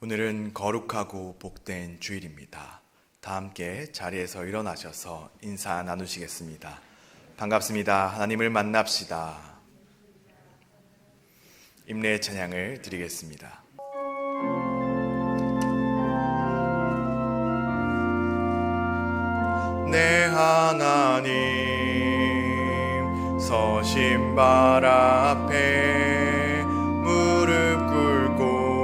오늘은 거룩하고 복된 주일입니다. 다 함께 자리에서 일어나셔서 인사 나누시겠습니다. 반갑습니다. 하나님을 만납시다. 임례 찬양을 드리겠습니다. 내 하나님 서신발 앞에 무릎 꿇고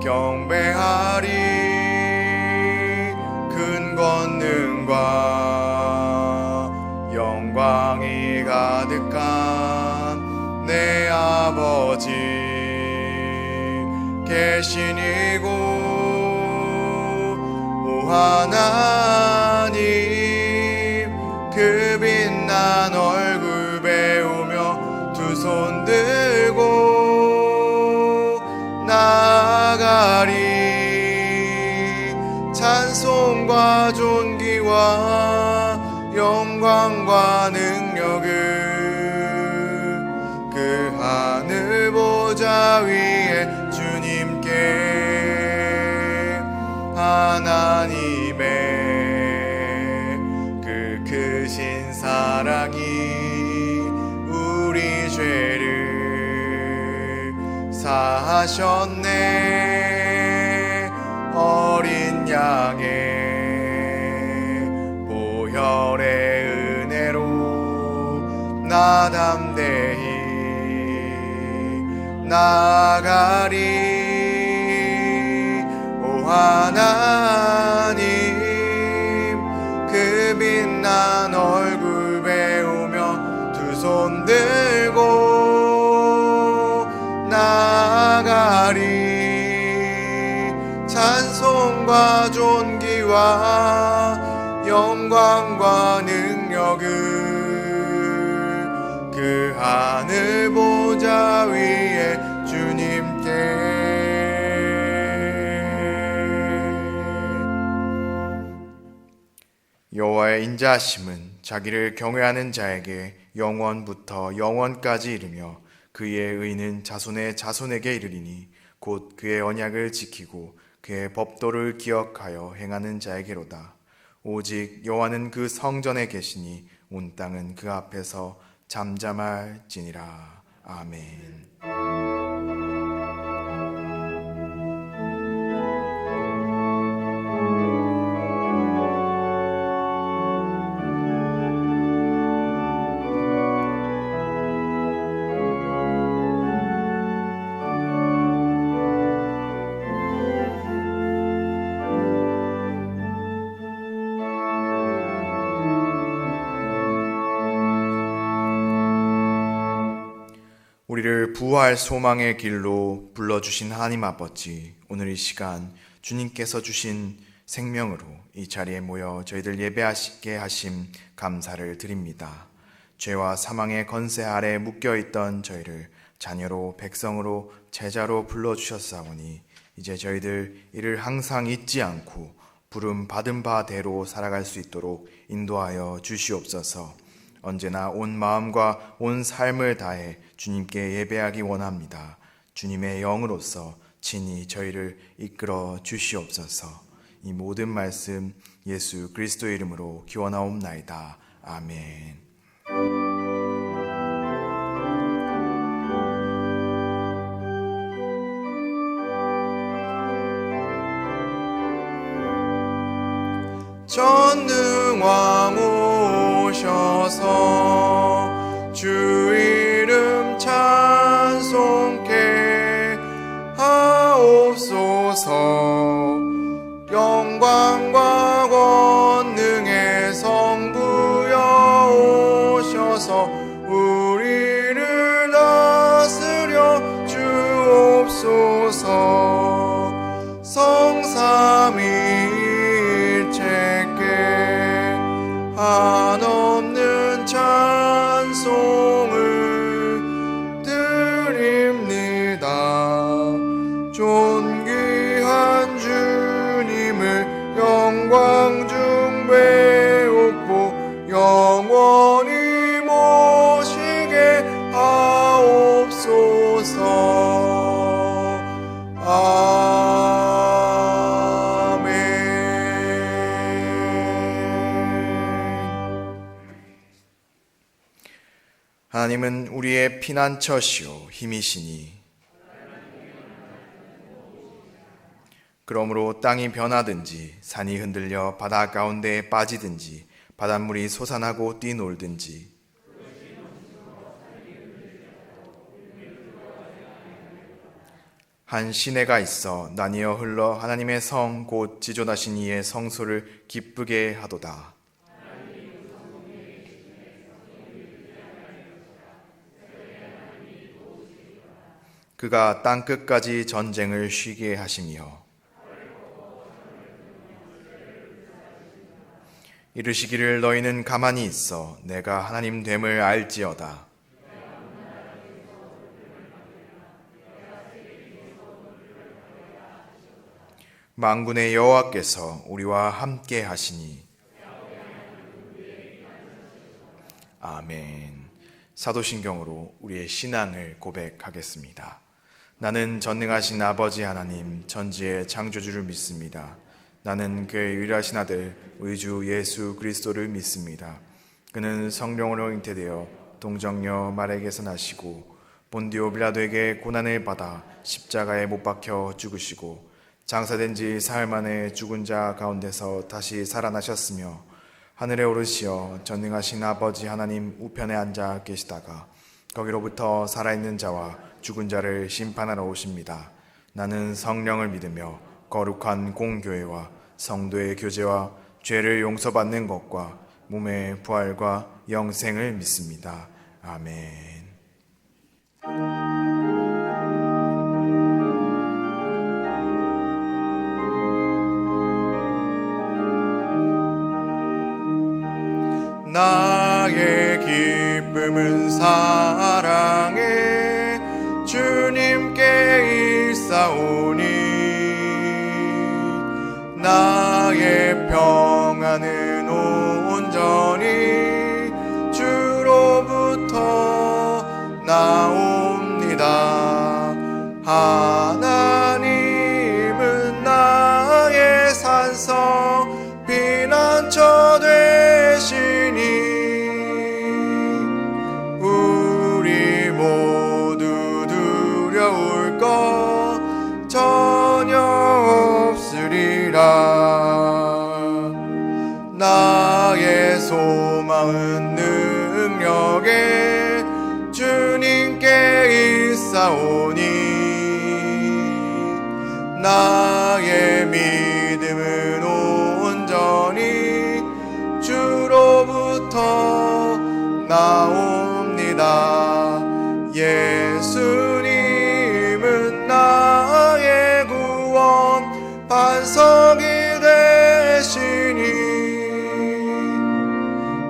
경배하리. 큰 권능과 영광이 가득한 내 아버지 계신 이곳 오 하나님 그 빛난 얼굴 배우며 두 손 들고 나아가리. 찬송과 존귀와 영광과 능력을 그 하늘 보좌 위에 주님께 하나님의 그 크신 사랑이 우리 죄를 사하셨네. 어린 양의 보혈의 은혜로 나 담대히 나아가리. 오 하나님 그 빛난 얼굴 배우며 두 손 들고 나아가리. 찬송과 존귀와 영광과 능력을 그 하늘 보좌 위에 주님께. 여호와의 인자하심은 자기를 경외하는 자에게 영원부터 영원까지 이르며 그의 의는 자손의 자손에게 이르리니 곧 그의 언약을 지키고 그의 법도를 기억하여 행하는 자에게로다. 오직 여호와는 그 성전에 계시니 온 땅은 그 앞에서 잠잠할지니라. 아멘. 우리를 부활 소망의 길로 불러주신 하나님 아버지, 오늘 이 시간 주님께서 주신 생명으로 이 자리에 모여 저희들 예배하시게 하심 감사를 드립니다. 죄와 사망의 권세 아래 묶여있던 저희를 자녀로 백성으로 제자로 불러주셨사오니 이제 저희들 이를 항상 잊지 않고 부름 받은 바대로 살아갈 수 있도록 인도하여 주시옵소서. 언제나 온 마음과 온 삶을 다해 주님께 예배하기 원합니다. 주님의 영으로서 친히 저희를 이끌어 주시옵소서. 이 모든 말씀 예수 그리스도의 이름으로 기원하옵나이다. 아멘. 전능왕 오셔서 주 이름 찬송케 하옵소서. 영광과 권능의 성부여 오셔서 우리를 다스려 주옵소서. 성삼위일체께 한없는 찬송을 드립니다. 존귀한 주님을 영광 중 배우고 영원히 모시게 하옵소서. 하나님은 우리의 피난처시요 힘이시니 그러므로 땅이 변하든지 산이 흔들려 바다 가운데에 빠지든지 바닷물이 솟아나고 뛰놀든지 한 시내가 있어 나뉘어 흘러 하나님의 성 곧 지존하신 이의 성소를 기쁘게 하도다. 그가 땅끝까지 전쟁을 쉬게 하시며 이르시기를 너희는 가만히 있어 내가 하나님 됨을 알지어다. 만군의 여호와께서 우리와 함께 하시니 아멘. 사도신경으로 우리의 신앙을 고백하겠습니다. 나는 전능하신 아버지 하나님 전지의 창조주를 믿습니다. 나는 그의 유일하신 아들 우리 주 예수 그리스도를 믿습니다. 그는 성령으로 잉태되어 동정녀 마리아에게서 나시고 본디오 빌라도에게 고난을 받아 십자가에 못 박혀 죽으시고 장사된 지 사흘 만에 죽은 자 가운데서 다시 살아나셨으며 하늘에 오르시어 전능하신 아버지 하나님 우편에 앉아 계시다가 거기로부터 살아있는 자와 죽은 자를 심판하러 오십니다. 나는 성령을 믿으며 거룩한 공교회와 성도의 교제와 죄를 용서받는 것과 몸의 부활과 영생을 믿습니다. 아멘. 나의 기쁨은 사랑에 주님께 있사오니 나의 평안은 온전히 주로부터 나옵니다. 하나님은 나의 산성 피난처 되시니 우리 모두 두려울 것 전혀 없으리라. 나의 소망은 능력에 주님께 있사오니 나의 믿음은 온전히 주로부터 나옵니다. 예수님은 나의 구원 반석이 되시니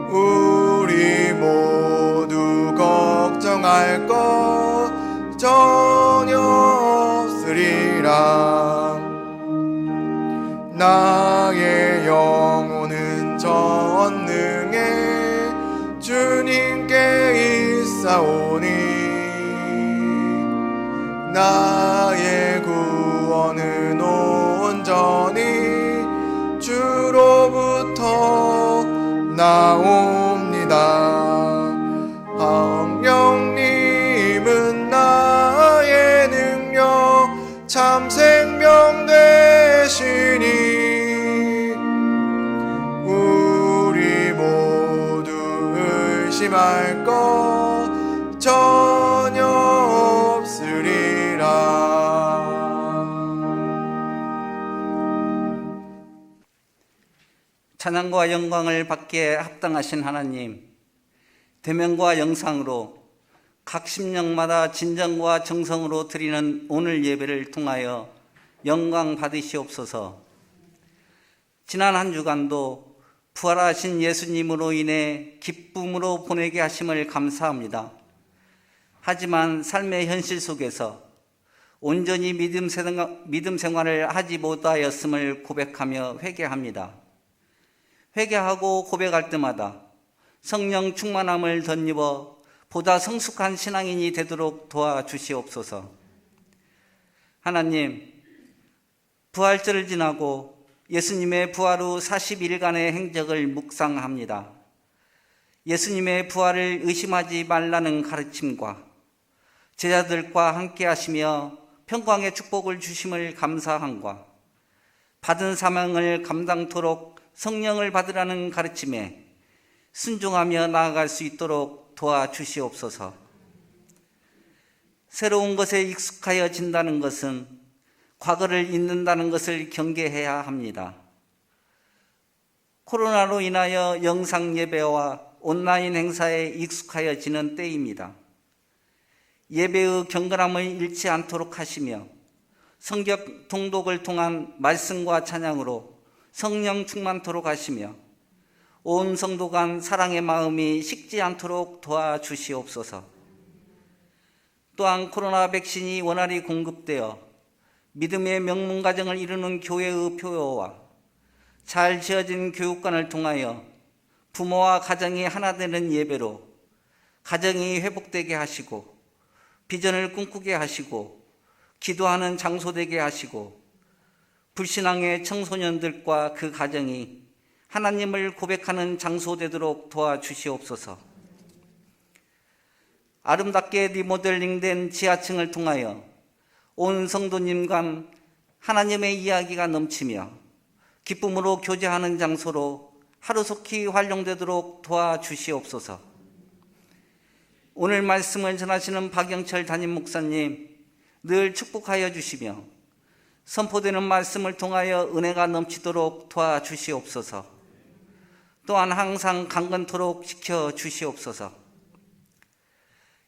우리 모두 걱정할 것 전혀 없으리라. 나의 영혼은 전능해 주님께 있사오니 나의 구원은 온전히 주로부터 나옵니다. 성령님은 나의 능력 참 생명 되시니 우리 모두 의심할 것 전혀 없으리라. 찬양과 영광을 받기에 합당하신 하나님, 대면과 영상으로 각 심령마다 진정과 정성으로 드리는 오늘 예배를 통하여 영광 받으시옵소서. 지난 한 주간도 부활하신 예수님으로 인해 기쁨으로 보내게 하심을 감사합니다. 하지만 삶의 현실 속에서 온전히 믿음 생활을 하지 못하였음을 고백하며 회개합니다. 회개하고 고백할 때마다 성령 충만함을 덧입어 보다 성숙한 신앙인이 되도록 도와주시옵소서. 하나님, 부활절을 지나고 예수님의 부활 후 40일간의 행적을 묵상합니다. 예수님의 부활을 의심하지 말라는 가르침과 제자들과 함께 하시며 평강의 축복을 주심을 감사함과 받은 사명을 감당토록 성령을 받으라는 가르침에 순종하며 나아갈 수 있도록 도와주시옵소서. 새로운 것에 익숙하여진다는 것은 과거를 잊는다는 것을 경계해야 합니다. 코로나로 인하여 영상 예배와 온라인 행사에 익숙하여지는 때입니다. 예배의 경건함을 잃지 않도록 하시며 성경 통독을 통한 말씀과 찬양으로 성령 충만토록 하시며 온 성도 간 사랑의 마음이 식지 않도록 도와주시옵소서. 또한 코로나 백신이 원활히 공급되어 믿음의 명문가정을 이루는 교회의 표어와 잘 지어진 교육관을 통하여 부모와 가정이 하나 되는 예배로 가정이 회복되게 하시고 비전을 꿈꾸게 하시고 기도하는 장소 되게 하시고 불신앙의 청소년들과 그 가정이 하나님을 고백하는 장소 되도록 도와주시옵소서. 아름답게 리모델링된 지하층을 통하여 온 성도님 간 하나님의 이야기가 넘치며 기쁨으로 교제하는 장소로 하루속히 활용되도록 도와주시옵소서. 오늘 말씀을 전하시는 박영철 담임 목사님 늘 축복하여 주시며 선포되는 말씀을 통하여 은혜가 넘치도록 도와주시옵소서. 또한 항상 강건토록 지켜주시옵소서.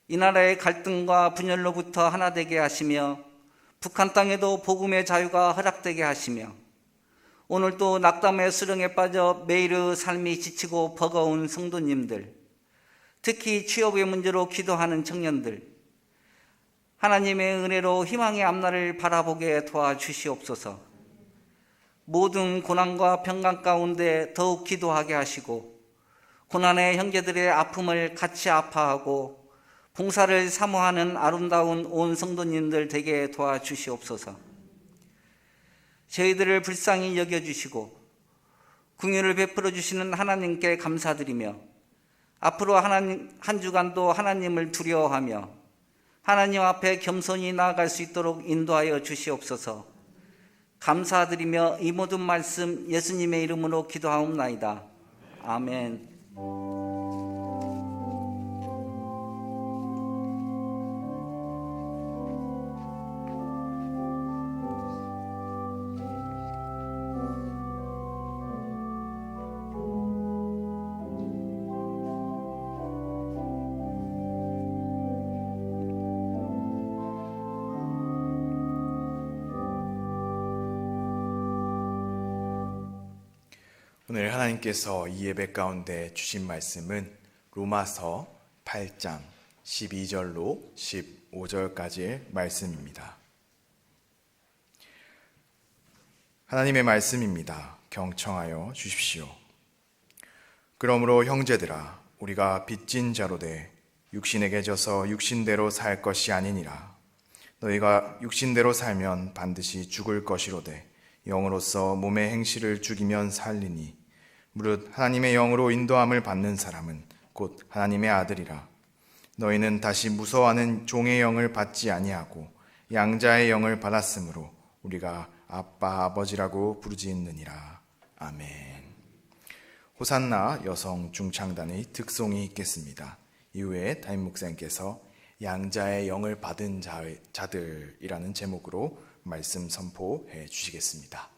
이 나라의 갈등과 분열로부터 하나 되게 하시며 북한 땅에도 복음의 자유가 허락되게 하시며 오늘도 낙담의 수렁에 빠져 매일의 삶이 지치고 버거운 성도님들, 특히 취업의 문제로 기도하는 청년들, 하나님의 은혜로 희망의 앞날을 바라보게 도와주시옵소서. 모든 고난과 평강 가운데 더욱 기도하게 하시고 고난의 형제들의 아픔을 같이 아파하고 봉사를 사모하는 아름다운 온 성도님들 되게 도와주시옵소서. 저희들을 불쌍히 여겨주시고 긍휼을 베풀어 주시는 하나님께 감사드리며 앞으로 한 주간도 하나님을 두려워하며 하나님 앞에 겸손히 나아갈 수 있도록 인도하여 주시옵소서. 감사드리며 이 모든 말씀 예수님의 이름으로 기도하옵나이다. 아멘. 오늘 하나님께서 이 예배 가운데 주신 말씀은 로마서 8장 12절로 15절까지의 말씀입니다. 하나님의 말씀입니다. 경청하여 주십시오. 그러므로 형제들아, 우리가 빚진 자로 돼 육신에게 져서 육신대로 살 것이 아니니라. 너희가 육신대로 살면 반드시 죽을 것이로되 영으로서 몸의 행실을 죽이면 살리니 무릇 하나님의 영으로 인도함을 받는 사람은 곧 하나님의 아들이라. 너희는 다시 무서워하는 종의 영을 받지 아니하고 양자의 영을 받았으므로 우리가 아빠 아버지라고 부르짖느니라. 아멘. 호산나 여성 중창단의 특송이 있겠습니다. 이후에 담임 목사님께서 양자의 영을 받은 자들이라는 제목으로 말씀 선포해 주시겠습니다.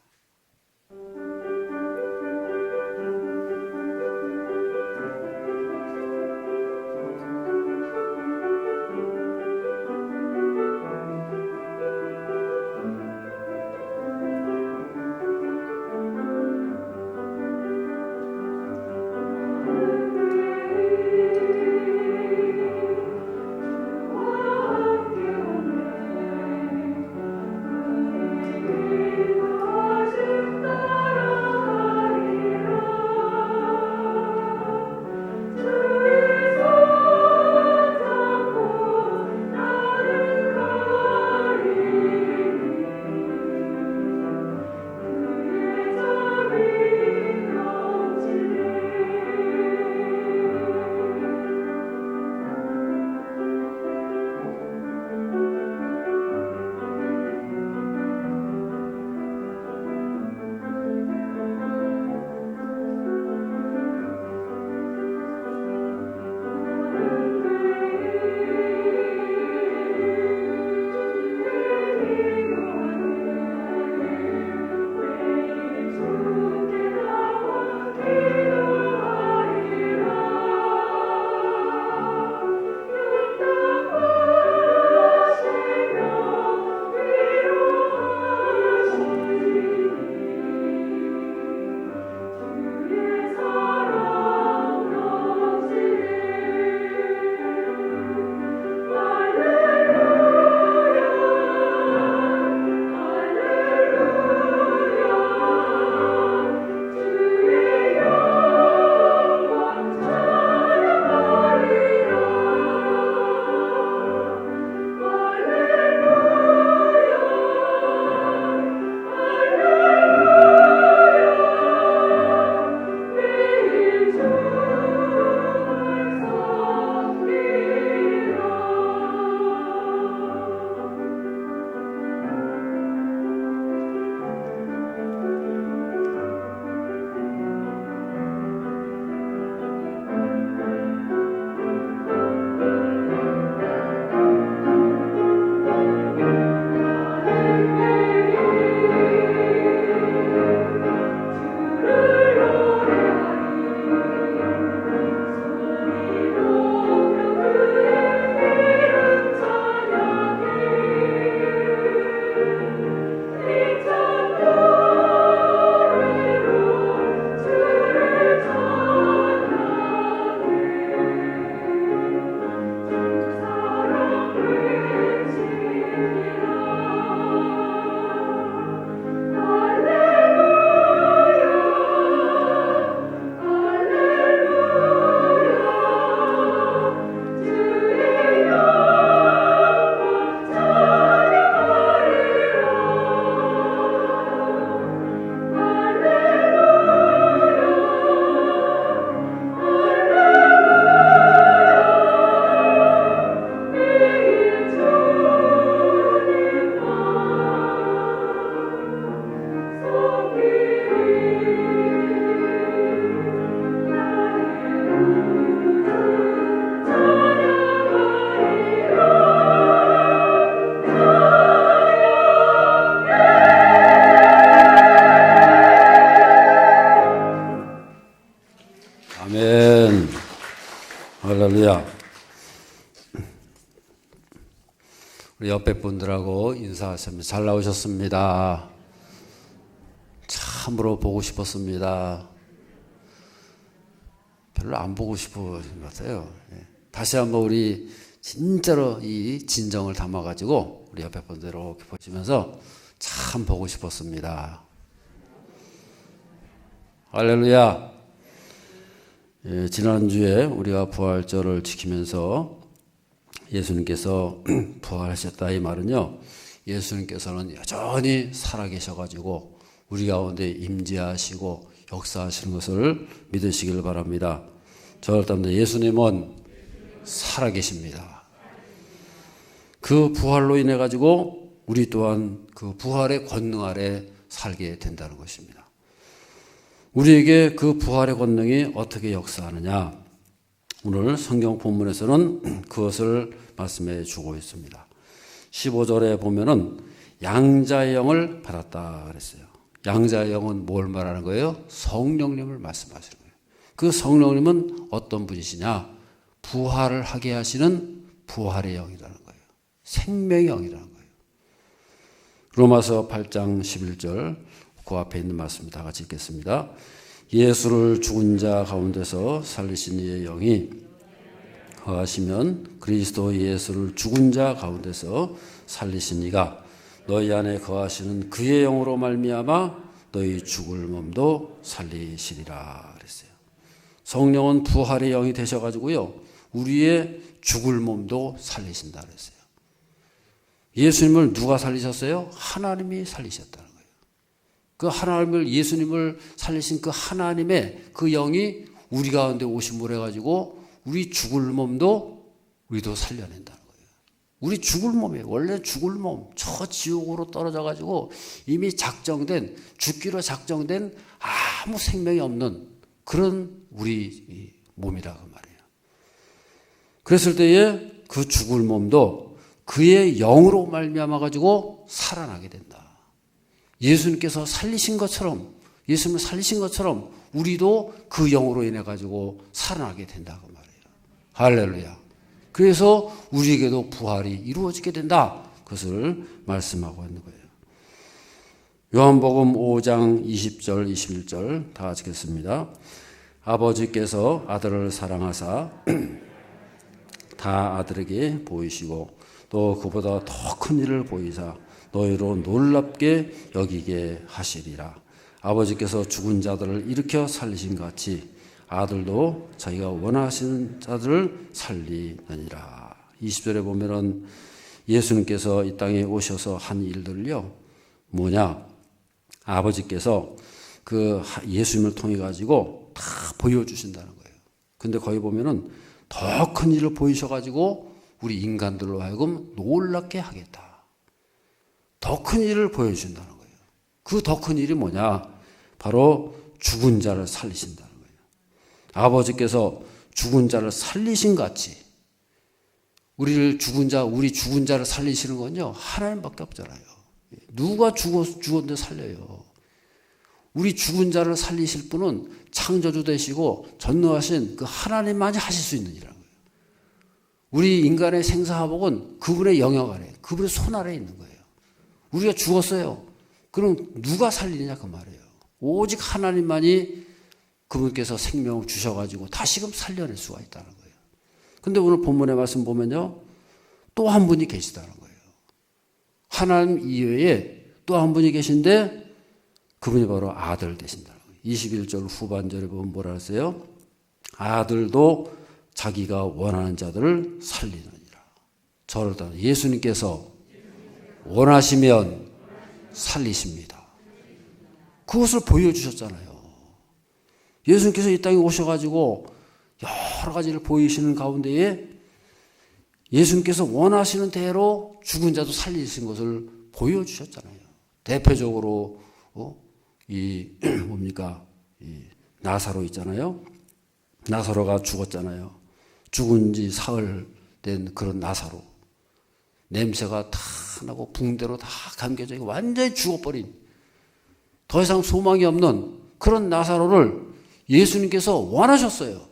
아멘. 할렐루야. 우리 옆에 분들하고 인사하시면 잘 나오셨습니다. 참으로 보고 싶었습니다. 별로 안 보고 싶으신 것 같아요. 다시 한번 우리 진짜로 이 진정을 담아가지고 우리 옆에 분들 이렇게 보시면서 참 보고 싶었습니다. 할렐루야. 지난주에 우리가 부활절을 지키면서 예수님께서 부활하셨다 이 말은요, 예수님께서는 여전히 살아계셔가지고 우리 가운데 임재하시고 역사하시는 것을 믿으시길 바랍니다. 저를 따르면 예수님은 살아계십니다. 그 부활로 인해 가지고 우리 또한 그 부활의 권능 아래 살게 된다는 것입니다. 우리에게 그 부활의 권능이 어떻게 역사하느냐, 오늘 성경 본문에서는 그것을 말씀해 주고 있습니다. 15절에 보면은 양자의 영을 받았다 그랬어요. 양자의 영은 뭘 말하는 거예요? 성령님을 말씀하시는 거예요. 그 성령님은 어떤 분이시냐? 부활을 하게 하시는 부활의 영이라는 거예요. 생명의 영이라는 거예요. 로마서 8장 11절 그 앞에 있는 말씀 다 같이 읽겠습니다. 예수를 죽은 자 가운데서 살리신 이의 영이 거하시면 그리스도 예수를 죽은 자 가운데서 살리신 이가 너희 안에 거하시는 그의 영으로 말미암아 너희 죽을 몸도 살리시리라 그랬어요. 성령은 부활의 영이 되셔가지고요, 우리의 죽을 몸도 살리신다 그랬어요. 예수님을 누가 살리셨어요? 하나님이 살리셨다는 거예요. 그 하나님을, 예수님을 살리신 그 하나님의 그 영이 우리 가운데 오심을 해가지고 우리 죽을 몸도 우리도 살려낸다는 거예요. 우리 죽을 몸이에요. 원래 죽을 몸, 저 지옥으로 떨어져가지고 이미 작정된, 죽기로 작정된 아무 생명이 없는 그런 우리 몸이라고 말이에요. 그랬을 때에 그 죽을 몸도 그의 영으로 말미암아 가지고 살아나게 된다. 예수님께서 살리신 것처럼, 예수님을 살리신 것처럼 우리도 그 영으로 인해 가지고 살아나게 된다고 말이에요. 할렐루야. 그래서 우리에게도 부활이 이루어지게 된다. 그것을 말씀하고 있는 거예요. 요한복음 5장 20절 21절 다 같이 읽겠습니다. 아버지께서 아들을 사랑하사 다 아들에게 보이시고 또 그보다 더 큰 일을 보이사 너희로 놀랍게 여기게 하시리라. 아버지께서 죽은 자들을 일으켜 살리신 같이 아들도 자기가 원하시는 자들을 살리느니라. 20절에 보면은 예수님께서 이 땅에 오셔서 한 일들을요, 뭐냐, 아버지께서 그 예수님을 통해 가지고 다 보여주신다는 거예요. 근데 거기 보면은 더 큰 일을 보이셔가지고 우리 인간들로 하여금 놀랍게 하겠다. 더 큰 일을 보여주신다는 거예요. 그 더 큰 일이 뭐냐? 바로 죽은 자를 살리신다는 거예요. 아버지께서 죽은 자를 살리신 같이 우리 죽은 자를 살리시는 건요, 하나님밖에 없잖아요. 누가 죽었는데 살려요? 우리 죽은 자를 살리실 분은 창조주 되시고 전능하신 그 하나님만이 하실 수 있는 일이라는 거예요. 우리 인간의 생사화복은 그분의 영역 아래, 그분의 손 아래에 있는 거예요. 우리가 죽었어요. 그럼 누가 살리느냐 그 말이에요. 오직 하나님만이 그분께서 생명을 주셔가지고 다시금 살려낼 수가 있다는 거예요. 근데 오늘 본문의 말씀 보면요, 또 한 분이 계시다는 거예요. 하나님 이외에 또 한 분이 계신데 그분이 바로 아들 되신다는 거예요. 21절 후반절에 보면 뭐라 하세요? 아들도 자기가 원하는 자들을 살리느니라. 저를 따라 예수님께서 원하시면 살리십니다. 그것을 보여주셨잖아요. 예수님께서 이 땅에 오셔가지고 여러 가지를 보이시는 가운데에 예수님께서 원하시는 대로 죽은 자도 살리신 것을 보여주셨잖아요. 대표적으로 이 나사로 있잖아요. 나사로가 죽었잖아요. 죽은 지 사흘 된 그런 나사로. 냄새가 다 나고 붕대로 다 감겨져 있고 완전히 죽어버린, 더 이상 소망이 없는 그런 나사로를 예수님께서 원하셨어요.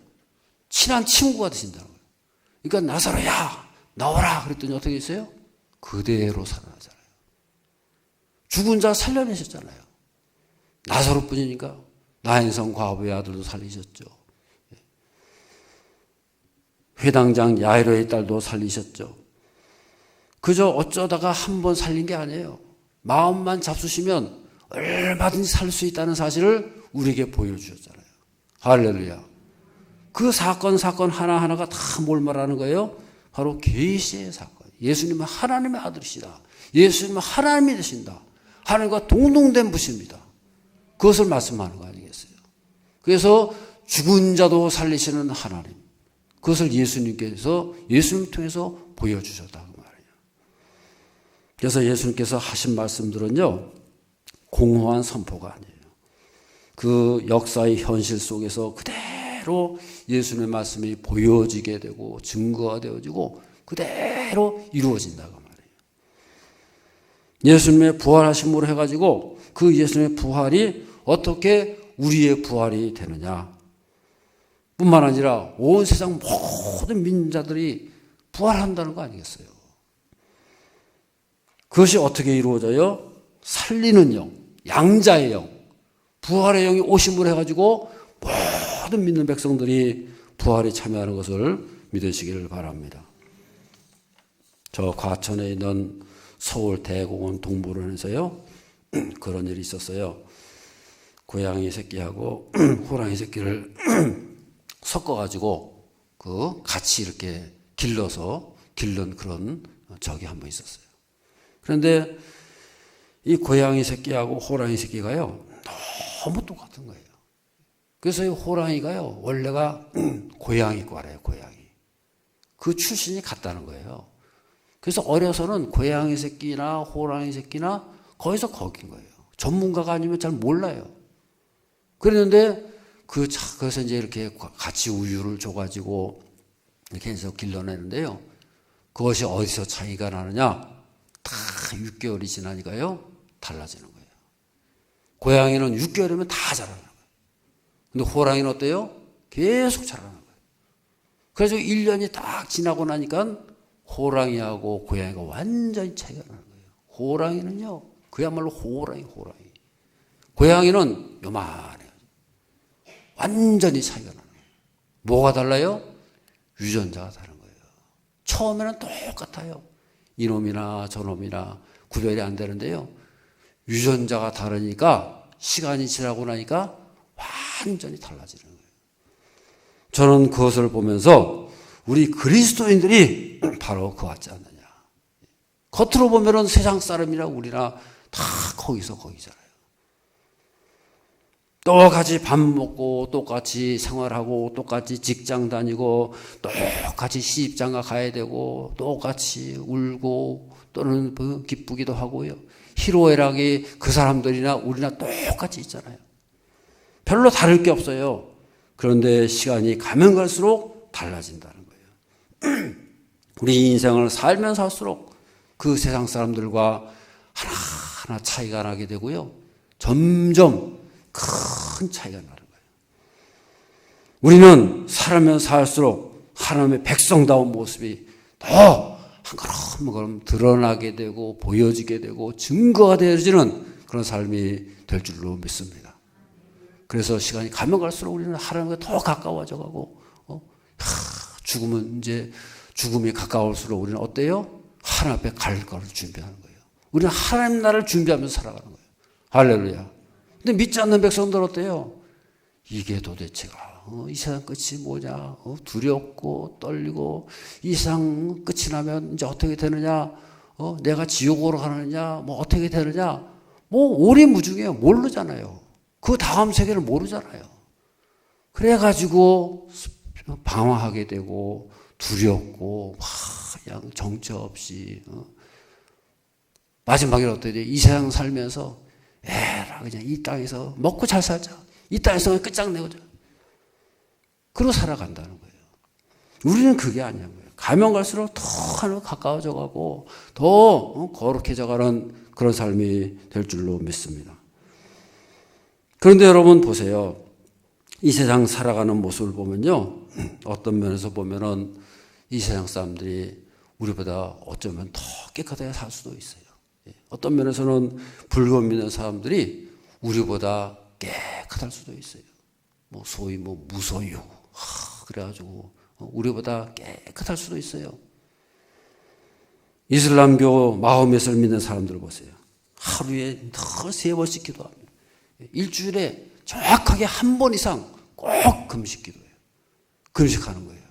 친한 친구가 되신다는 거예요. 그러니까 나사로야 나오라 그랬더니 어떻게 했어요? 그대로 살아나잖아요. 죽은 자 살려내셨잖아요. 나사로뿐이니까 나인성 과부의 아들도 살리셨죠. 회당장 야이로의 딸도 살리셨죠. 그저 어쩌다가 한 번 살린 게 아니에요. 마음만 잡수시면 얼마든지 살 수 있다는 사실을 우리에게 보여주셨잖아요. 할렐루야. 그 사건 하나하나가 다 뭘 말하는 거예요? 바로 계시의 사건. 예수님은 하나님의 아들이시다. 예수님은 하나님이 되신다. 하나님과 동등된 분입니다. 그것을 말씀하는 거 아니겠어요? 그래서 죽은 자도 살리시는 하나님. 그것을 예수님 통해서 보여주셨다 그 말이에요. 그래서 예수님께서 하신 말씀들은요, 공허한 선포가 아니에요. 그 역사의 현실 속에서 그대로 예수님의 말씀이 보여지게 되고 증거가 되어지고 그대로 이루어진다고 말이에요. 예수님의 부활하심으로 해가지고 그 예수님의 부활이 어떻게 우리의 부활이 되느냐 뿐만 아니라 온 세상 모든 민자들이 부활한다는 거 아니겠어요? 그것이 어떻게 이루어져요? 살리는 영, 양자의 영, 부활의 영이 오심을 해가지고 모든 믿는 백성들이 부활에 참여하는 것을 믿으시기를 바랍니다. 저 과천에 있는 서울 대공원 동물원에서요, 그런 일이 있었어요. 고양이 새끼하고 호랑이 새끼를 섞어가지고 같이 이렇게 기른 그런 적이 한 번 있었어요. 그런데 이 고양이 새끼하고 호랑이 새끼가요, 너무 똑같은 거예요. 그래서 이 호랑이가요, 원래가 고양이과래요, 고양이. 그 출신이 같다는 거예요. 그래서 어려서는 고양이 새끼나 호랑이 새끼나 거기서 거긴 거예요. 전문가가 아니면 잘 몰라요. 그랬는데 그래서 이제 이렇게 같이 우유를 줘가지고 이렇게 해서 길러내는데요. 그것이 어디서 차이가 나느냐? 다 6개월이 지나니까요, 달라지는 거예요. 고양이는 6개월이면 다 자라는 거예요. 근데 호랑이는 어때요? 계속 자라는 거예요. 그래서 1년이 딱 지나고 나니까 호랑이하고 고양이가 완전히 차이가 나는 거예요. 호랑이는요, 그야말로 호랑이. 고양이는 요만해요. 완전히 차이가 나는 거예요. 뭐가 달라요? 유전자가 다른 거예요. 처음에는 똑같아요. 이놈이나 저놈이나 구별이 안 되는데요. 유전자가 다르니까 시간이 지나고 나니까 완전히 달라지는 거예요. 저는 그것을 보면서 우리 그리스도인들이 바로 그 같지 않느냐. 겉으로 보면은 세상 사람이나 우리나 다 거기서 거기잖아요. 똑같이 밥 먹고 똑같이 생활하고 똑같이 직장 다니고 똑같이 시집장가 가야 되고 똑같이 울고 또는 기쁘기도 하고요. 희로애락이 그 사람들이나 우리나 똑같이 있잖아요. 별로 다를 게 없어요. 그런데 시간이 가면 갈수록 달라진다는 거예요. 우리 인생을 살면 살수록 그 세상 사람들과 하나하나 차이가 나게 되고요. 점점 큰 차이가 나는 거예요. 우리는 살면 살수록 하나님의 백성다운 모습이 더 한 걸음 한 걸음 드러나게 되고 보여지게 되고 증거가 되어지는 그런 삶이 될 줄로 믿습니다. 그래서 시간이 가면 갈수록 우리는 하나님과 더 가까워져 가고 죽음은 이제 죽음이 가까울수록 우리는 어때요? 하나님 앞에 갈 거를 준비하는 거예요. 우리는 하나님 나라를 준비하면서 살아가는 거예요. 할렐루야. 근데 믿지 않는 백성들 어때요? 이게 도대체가 이 세상 끝이 뭐냐? 두렵고 떨리고 이 세상 끝이 나면 이제 어떻게 되느냐? 내가 지옥으로 가느냐? 뭐 어떻게 되느냐? 뭐 오리무중이에요. 모르잖아요. 그 다음 세계를 모르잖아요. 그래가지고 방황하게 되고 두렵고 그냥 정처 없이 마지막에 어떻게 돼? 이 세상 살면서 에라 그냥 이 땅에서 먹고 잘 살자. 이 땅에서 끝장내고자. 그러고 살아간다는 거예요. 우리는 그게 아니란 거예요. 가면 갈수록 더 하나님 가까워져 가고 더 거룩해져 가는 그런 삶이 될 줄로 믿습니다. 그런데 여러분 보세요. 이 세상 살아가는 모습을 보면요. 어떤 면에서 보면은 이 세상 사람들이 우리보다 어쩌면 더 깨끗하게 살 수도 있어요. 어떤 면에서는 불법 믿는 사람들이 우리보다 깨끗할 수도 있어요. 뭐 소위 뭐 무소유 그래가지고 우리보다 깨끗할 수도 있어요. 이슬람교 마호멧을 믿는 사람들 보세요. 하루에 늘 3번씩 기도합니다. 일주일에 정확하게 한 번 이상 꼭 금식 기도해요. 금식하는 거예요.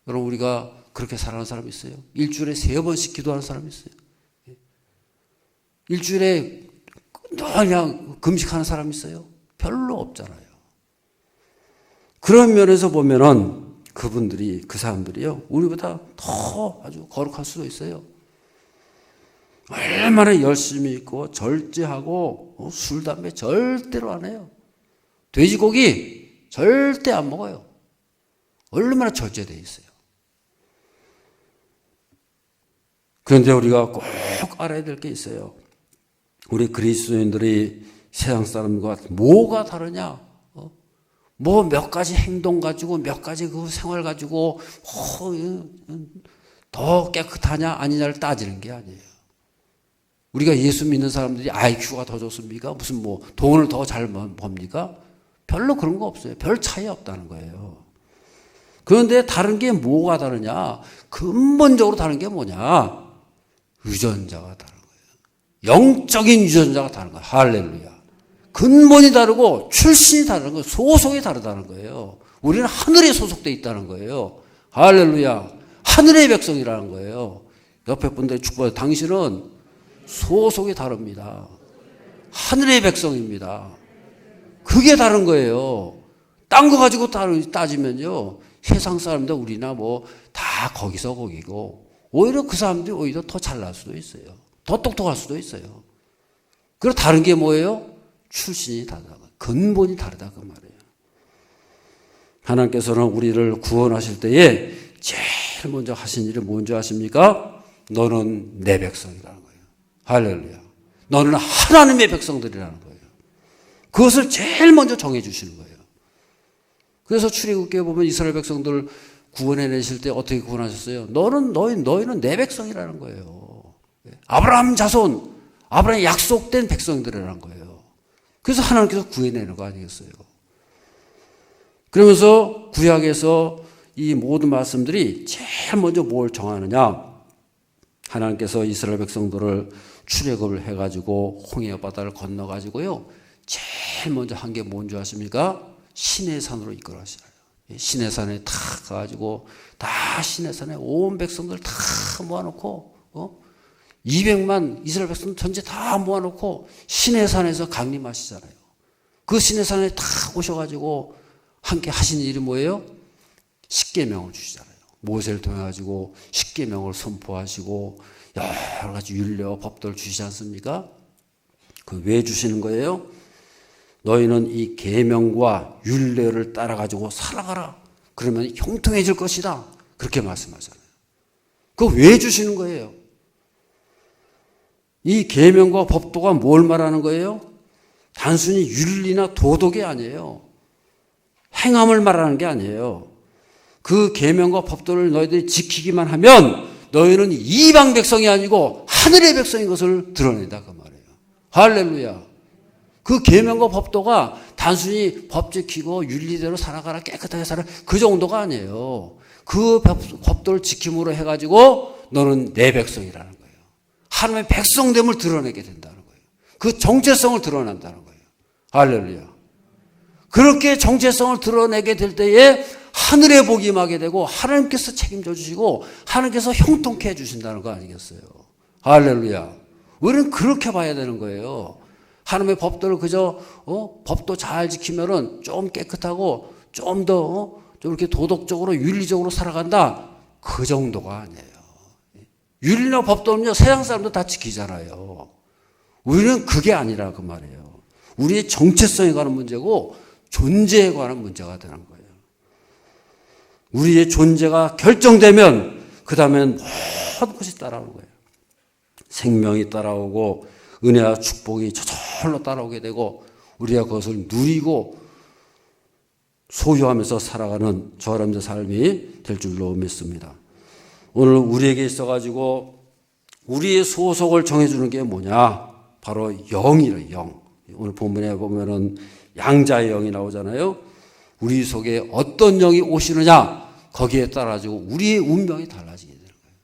여러분 우리가 그렇게 살아가는 사람 있어요? 일주일에 3번씩 기도하는 사람 있어요? 일주일에 그냥 금식하는 사람 있어요? 별로 없잖아요. 그런 면에서 보면은 그분들이, 그 사람들이요, 우리보다 더 아주 거룩할 수도 있어요. 얼마나 열심히 있고, 절제하고, 술, 담배 절대로 안 해요. 돼지고기 절대 안 먹어요. 얼마나 절제되어 있어요. 그런데 우리가 꼭 알아야 될 게 있어요. 우리 그리스도인들이 세상 사람과 뭐가 다르냐? 뭐 몇 가지 행동 가지고 몇 가지 그 생활 가지고 더 깨끗하냐 아니냐를 따지는 게 아니에요. 우리가 예수 믿는 사람들이 IQ가 더 좋습니까? 무슨 뭐 돈을 더 잘 법니까? 별로 그런 거 없어요. 별 차이 없다는 거예요. 그런데 다른 게 뭐가 다르냐? 근본적으로 다른 게 뭐냐? 유전자가 다른 거예요. 영적인 유전자가 다른 거예요. 할렐루야. 근본이 다르고 출신이 다른 거예요. 소속이 다르다는 거예요. 우리는 하늘에 소속되어 있다는 거예요. 할렐루야. 하늘의 백성이라는 거예요. 옆에 분들 축복해. 당신은 소속이 다릅니다. 하늘의 백성입니다. 그게 다른 거예요. 딴 거 가지고 따지면요, 세상 사람들 우리나 뭐 다 거기서 거기고, 오히려 그 사람들이 오히려 더 잘날 수도 있어요. 더 똑똑할 수도 있어요. 그리고 다른 게 뭐예요? 출신이 다르다. 근본이 다르다 그 말이에요. 하나님께서는 우리를 구원하실 때에 제일 먼저 하신 일이 뭔지 아십니까? 너는 내 백성이라는 거예요. 할렐루야. 너는 하나님의 백성들이라는 거예요. 그것을 제일 먼저 정해 주시는 거예요. 그래서 출애굽기에 보면 이스라엘 백성들 구원해내실 때 어떻게 구원하셨어요? 너희는 내 백성이라는 거예요. 아브라함 자손, 아브라함의 약속된 백성들이라는 거예요. 그래서 하나님께서 구해내는 거 아니겠어요? 그러면서 구약에서 이 모든 말씀들이 제일 먼저 뭘 정하느냐? 하나님께서 이스라엘 백성들을 출애굽을 해가지고 홍해 바다를 건너가지고요, 제일 먼저 한 게 뭔지 아십니까? 시내산으로 이끌어 가시라요. 시내산에 다 가가지고 다 시내산에 온 백성들 다 모아놓고 200만 이스라엘 백성 전체 다 모아놓고 시내산에서 강림하시잖아요. 그 시내산에 다 오셔가지고 함께 하신 일이 뭐예요? 십계명을 주시잖아요. 모세를 통해 가지고 십계명을 선포하시고 여러 가지 율례와 법도를 주시지 않습니까? 그 왜 주시는 거예요? 너희는 이 계명과 율례를 따라 가지고 살아가라. 그러면 형통해질 것이다. 그렇게 말씀하잖아요. 그거 왜 주시는 거예요? 이 계명과 법도가 뭘 말하는 거예요? 단순히 윤리나 도덕이 아니에요. 행함을 말하는 게 아니에요. 그 계명과 법도를 너희들이 지키기만 하면 너희는 이방 백성이 아니고 하늘의 백성인 것을 드러낸다 그 말이에요. 할렐루야. 그 계명과 법도가 단순히 법 지키고 윤리대로 살아가라, 깨끗하게 살아라, 그 정도가 아니에요. 그 법도를 지킴으로 해가지고 너는 내 백성이라는 거예요. 하나님의 백성됨을 드러내게 된다는 거예요. 그 정체성을 드러낸다는 거예요. 할렐루야. 그렇게 정체성을 드러내게 될 때에 하늘의 복이 임하게 되고 하나님께서 책임져 주시고 하나님께서 형통케 해주신다는 거 아니겠어요? 할렐루야. 우리는 그렇게 봐야 되는 거예요. 하나님의 법도를 그저 법도 잘 지키면은 좀 깨끗하고 좀 더 좀 이렇게 도덕적으로 윤리적으로 살아간다, 그 정도가 아니에요. 윤리나 법도는요 세상 사람도 다 지키잖아요. 우리는 그게 아니라 그 말이에요. 우리의 정체성에 관한 문제고 존재에 관한 문제가 되는 거예요. 우리의 존재가 결정되면 그 다음엔 모든 것이 따라오는 거예요. 생명이 따라오고 은혜와 축복이 저절로 따라오게 되고 우리가 그것을 누리고 소유하면서 살아가는 저 여러분들 삶이 될 줄로 믿습니다. 오늘 우리에게 있어가지고 우리의 소속을 정해주는 게 뭐냐? 바로 영이래요, 영. 오늘 본문에 보면은 양자의 영이 나오잖아요. 우리 속에 어떤 영이 오시느냐? 거기에 따라가지고 우리의 운명이 달라지게 되는 거예요.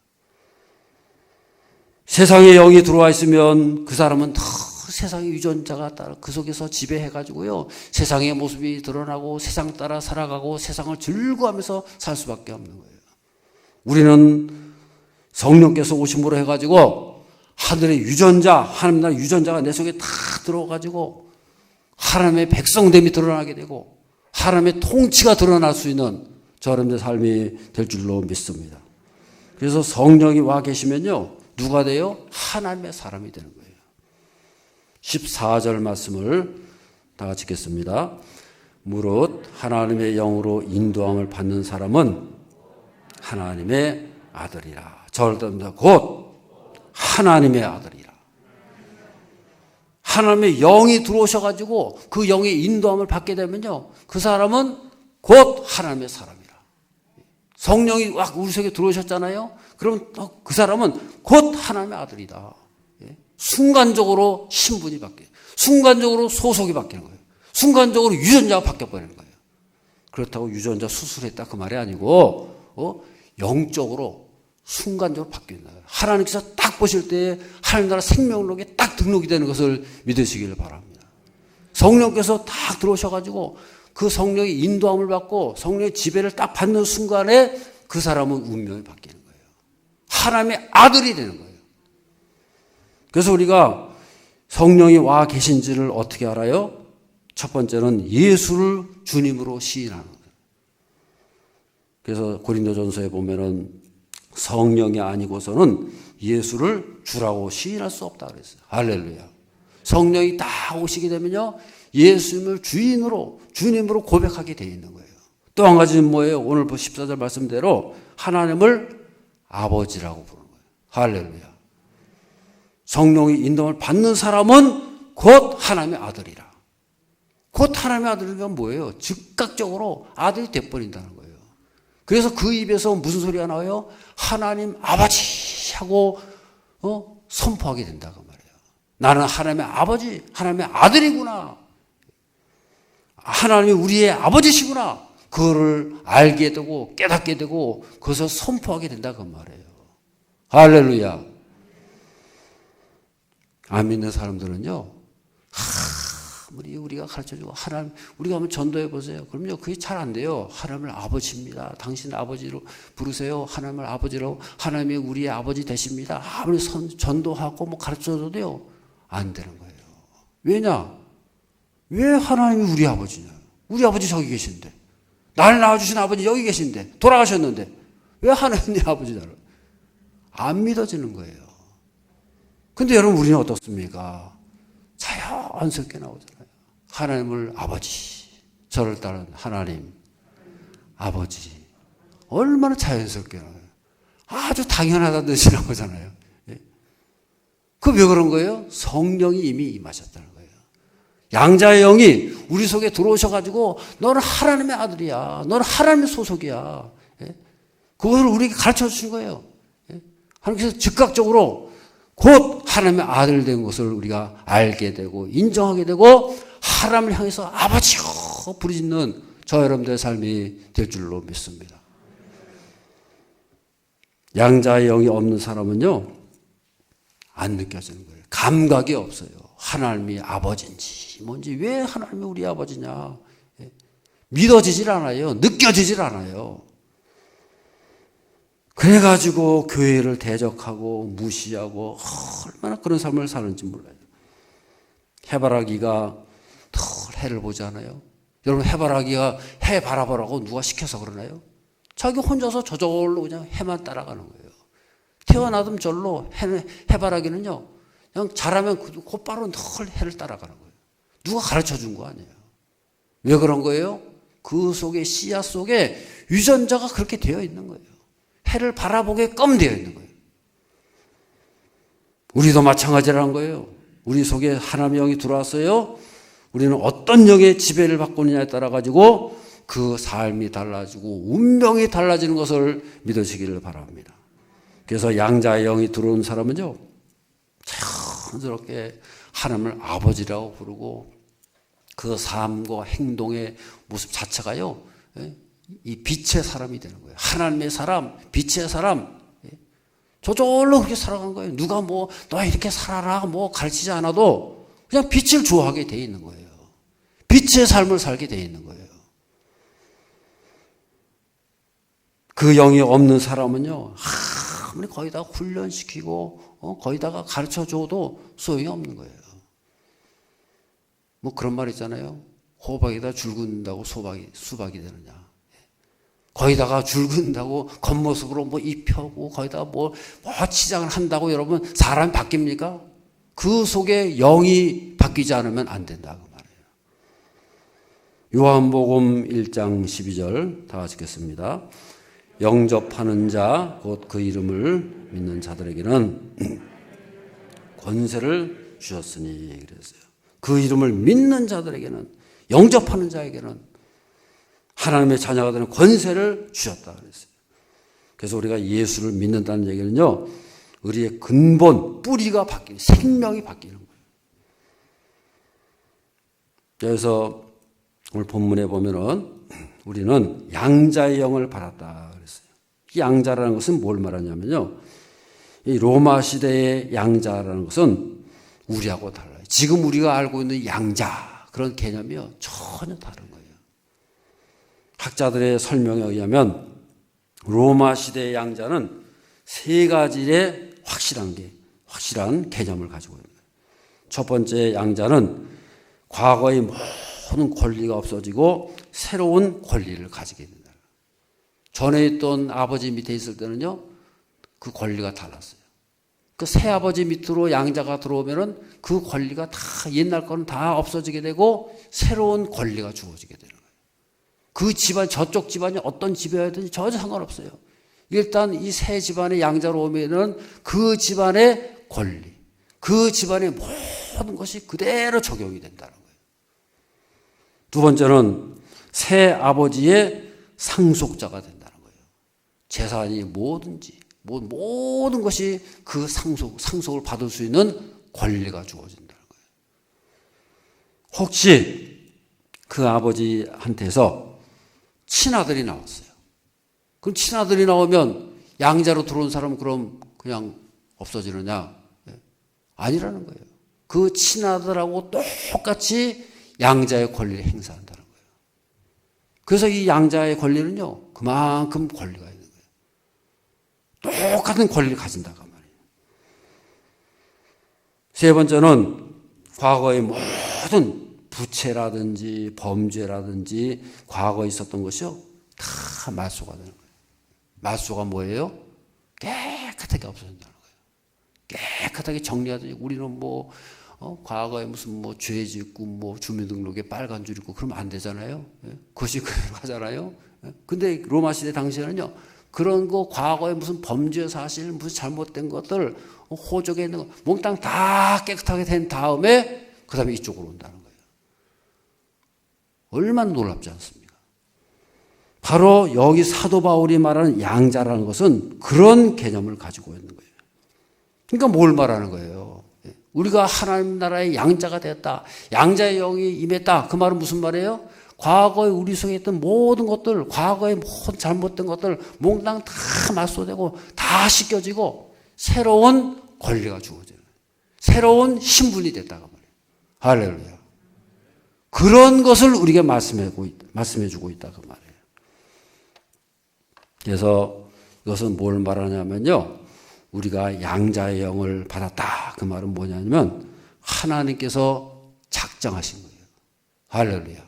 세상에 영이 들어와 있으면 그 사람은 더 세상의 유전자가 따라 그 속에서 지배해가지고요. 세상의 모습이 드러나고 세상 따라 살아가고 세상을 즐거워하면서 살 수밖에 없는 거예요. 우리는 성령께서 오심으로 해가지고 하늘의 유전자, 하나님 나라 유전자가 내 속에 다 들어가지고 하나님의 백성됨이 드러나게 되고 하나님의 통치가 드러날 수 있는 저 여러분의 삶이 될 줄로 믿습니다. 그래서 성령이 와 계시면요. 누가 돼요? 하나님의 사람이 되는 거예요. 14절 말씀을 다 같이 읽겠습니다. 무릇 하나님의 영으로 인도함을 받는 사람은 하나님의 아들이라. 절대입니다. 곧 하나님의 아들이라. 하나님의 영이 들어오셔가지고 그 영의 인도함을 받게 되면요. 그 사람은 곧 하나님의 사람이라. 성령이 막 우리 속에 들어오셨잖아요. 그럼 그 사람은 곧 하나님의 아들이다. 순간적으로 신분이 바뀌어요. 순간적으로 소속이 바뀌는 거예요. 순간적으로 유전자가 바뀌어버리는 거예요. 그렇다고 유전자 수술했다 그 말이 아니고 영적으로 순간적으로 바뀐다. 하나님께서 딱 보실 때 하나님 나라 생명록에 딱 등록이 되는 것을 믿으시기를 바랍니다. 성령께서 딱 들어오셔가지고 그 성령의 인도함을 받고 성령의 지배를 딱 받는 순간에 그 사람은 운명이 바뀌는 거예요. 하나님의 아들이 되는 거예요. 그래서 우리가 성령이 와 계신지를 어떻게 알아요? 첫 번째는 예수를 주님으로 시인하는 거예요. 그래서 고린도전서에 보면은 성령이 아니고서는 예수를 주라고 시인할 수 없다 그랬어요. 할렐루야. 성령이 다 오시게 되면요. 예수님을 주님으로 고백하게 되어 있는 거예요. 또 한 가지는 뭐예요? 오늘 14절 말씀대로 하나님을 아버지라고 부르는 거예요. 할렐루야. 성령의 인도를 받는 사람은 곧 하나님의 아들이라. 곧 하나님의 아들이가 뭐예요? 즉각적으로 아들이 돼버린다는 거예요. 그래서 그 입에서 무슨 소리가 나와요? 하나님 아버지 하고 선포하게 된다고 말이에요. 나는 하나님의 아버지, 하나님의 아들이구나. 하나님이 우리의 아버지시구나. 그거를 알게 되고 깨닫게 되고 그것을 선포하게 된다고 말이에요. 할렐루야. 안 믿는 사람들은요, 우리가 가르쳐주고, 하나님, 우리가 한번 전도해 보세요. 그럼요, 그게 잘 안 돼요. 하나님을 아버지입니다. 당신 아버지로 부르세요. 하나님을 아버지로, 하나님이 우리의 아버지 되십니다. 아무리 전도하고 뭐 가르쳐줘도 돼요. 안 되는 거예요. 왜냐? 왜 하나님이 우리 아버지냐? 우리 아버지 저기 계신데. 나를 낳아주신 아버지 여기 계신데. 돌아가셨는데. 왜 하나님 내 아버지냐를? 안 믿어지는 거예요. 근데 여러분 우리는 어떻습니까? 자연스럽게 나오잖아요. 하나님을 아버지, 저를 따른 하나님 아버지. 얼마나 자연스럽게 나와요. 아주 당연하다는 듯이 나오잖아요. 그 왜 그런 거예요? 성령이 이미 임하셨다는 거예요. 양자의 영이 우리 속에 들어오셔가지고 너는 하나님의 아들이야. 너는 하나님의 소속이야. 그걸 우리에게 가르쳐 주신 거예요. 하나님께서 즉각적으로 곧 하나님의 아들 된 것을 우리가 알게 되고 인정하게 되고 하나님을 향해서 아버지요 부르짖는 저 여러분들의 삶이 될 줄로 믿습니다. 양자의 영이 없는 사람은요 안 느껴지는 거예요. 감각이 없어요. 하나님이 아버지인지 뭔지 왜 하나님이 우리 아버지냐 믿어지질 않아요. 느껴지질 않아요. 그래가지고 교회를 대적하고 무시하고 얼마나 그런 삶을 사는지 몰라요. 해바라기가 늘 해를 보지 않아요? 여러분 해바라기가 해 바라보라고 누가 시켜서 그러나요? 자기 혼자서 저절로 그냥 해만 따라가는 거예요. 태어나던 절로 해바라기는요 그냥 자라면 곧바로 늘 해를 따라가는 거예요. 누가 가르쳐 준 거 아니에요. 왜 그런 거예요? 그 속에 씨앗 속에 유전자가 그렇게 되어 있는 거예요. 해를 바라보게끔 되어 있는 거예요. 우리도 마찬가지라는 거예요. 우리 속에 하나님의 영이 들어왔어요. 우리는 어떤 영의 지배를 받고 있느냐에 따라 가지고 그 삶이 달라지고 운명이 달라지는 것을 믿으시기를 바랍니다. 그래서 양자의 영이 들어온 사람은요, 자연스럽게 하나님을 아버지라고 부르고 그 삶과 행동의 모습 자체가요, 이 빛의 사람이 되는 거예요. 하나님의 사람, 빛의 사람. 저절로 그렇게 살아간 거예요. 누가 뭐 너 이렇게 살아라 뭐 가르치지 않아도 그냥 빛을 좋아하게 돼 있는 거예요. 빛의 삶을 살게 돼 있는 거예요. 그 영이 없는 사람은요, 아무리 거기다가 훈련시키고 거기다가 가르쳐줘도 소용이 없는 거예요. 뭐 그런 말 있잖아요. 호박에다 줄 긋는다고 수박이 되느냐. 거기다가 줄 긋는다고 겉모습으로 뭐 입혀고 거기다가 뭐 치장을 한다고 여러분 사람이 바뀝니까? 그 속에 영이 바뀌지 않으면 안 된다 그 말이에요. 요한복음 1장 12절 다 같이 읽겠습니다. 영접하는 자 곧 그 이름을 믿는 자들에게는 권세를 주셨으니 그랬어요. 그 이름을 믿는 자들에게는, 영접하는 자에게는 하나님의 자녀가 되는 권세를 주셨다 그랬어요. 그래서 우리가 예수를 믿는다는 얘기는요, 우리의 근본, 뿌리가 바뀌는, 생명이 바뀌는 거예요. 그래서 오늘 본문에 보면은 우리는 양자의 영을 받았다 그랬어요. 이 양자라는 것은 뭘 말하냐면요, 이 로마 시대의 양자라는 것은 우리하고 달라요. 지금 우리가 알고 있는 양자 그런 개념이요 전혀 다른 거예요. 학자들의 설명에 의하면 로마 시대의 양자는 세 가지의 확실한 개념을 가지고 있는 거예요. 첫 번째 양자는 과거의 모든 권리가 없어지고 새로운 권리를 가지게 된다. 전에 있던 아버지 밑에 있을 때는요, 그 권리가 달랐어요. 그 새 아버지 밑으로 양자가 들어오면은 그 권리가 다 옛날 거는 다 없어지게 되고 새로운 권리가 주어지게 되는 거예요. 그 집안, 저쪽 집안이 어떤 집이어야든지 전혀 상관없어요. 일단 이 새 집안의 양자로 오면은 그 집안의 권리, 그 집안의 모든 것이 그대로 적용이 된다는 거예요. 두 번째는 새 아버지의 상속자가 된다는 거예요. 재산이 뭐든지 모든 것이 그 상속을 받을 수 있는 권리가 주어진다는 거예요. 혹시 그 아버지한테서 친아들이 나왔어요. 그럼 친아들이 나오면 양자로 들어온 사람은 그럼 그냥 없어지느냐? 아니라는 거예요. 그 친아들하고 똑같이 양자의 권리를 행사한다는 거예요. 그래서 이 양자의 권리는요, 그만큼 권리가 있는 거예요. 똑같은 권리를 가진다고 말이에요. 세 번째는 과거의 모든 부채라든지 범죄라든지 과거에 있었던 것이요, 다 말소가 되는 거예요. 말소가 뭐예요? 깨끗하게 없어진다는 거예요. 깨끗하게 정리하든지. 우리는 과거에 무슨 죄 짓고 주민등록에 빨간 줄 있고 그러면 안 되잖아요. 그것이 그대로 하잖아요. 근데 로마 시대 당시에는요, 그런 거 과거에 무슨 범죄 사실, 무슨 잘못된 것들, 호적에 있는 거 몽땅 다 깨끗하게 된 다음에 그 다음에 이쪽으로 온다는 거예요. 얼마나 놀랍지 않습니까? 바로 여기 사도 바울이 말하는 양자라는 것은 그런 개념을 가지고 있는 거예요. 그러니까 뭘 말하는 거예요? 우리가 하나님 나라의 양자가 되었다. 양자의 영이 임했다. 그 말은 무슨 말이에요? 과거에 우리 속에 있던 모든 것들, 과거에 모든 잘못된 것들 몽땅 다 맞소되고 다 씻겨지고 새로운 권리가 주어지는 거예요. 새로운 신분이 됐다고 말해요. 할렐루야. 그런 것을 우리에게 말씀해주고 있다고 말해요. 그래서 이것은 뭘 말하냐면요, 우리가 양자의 영을 받았다. 그 말은 뭐냐면 하나님께서 작정하신 거예요. 할렐루야.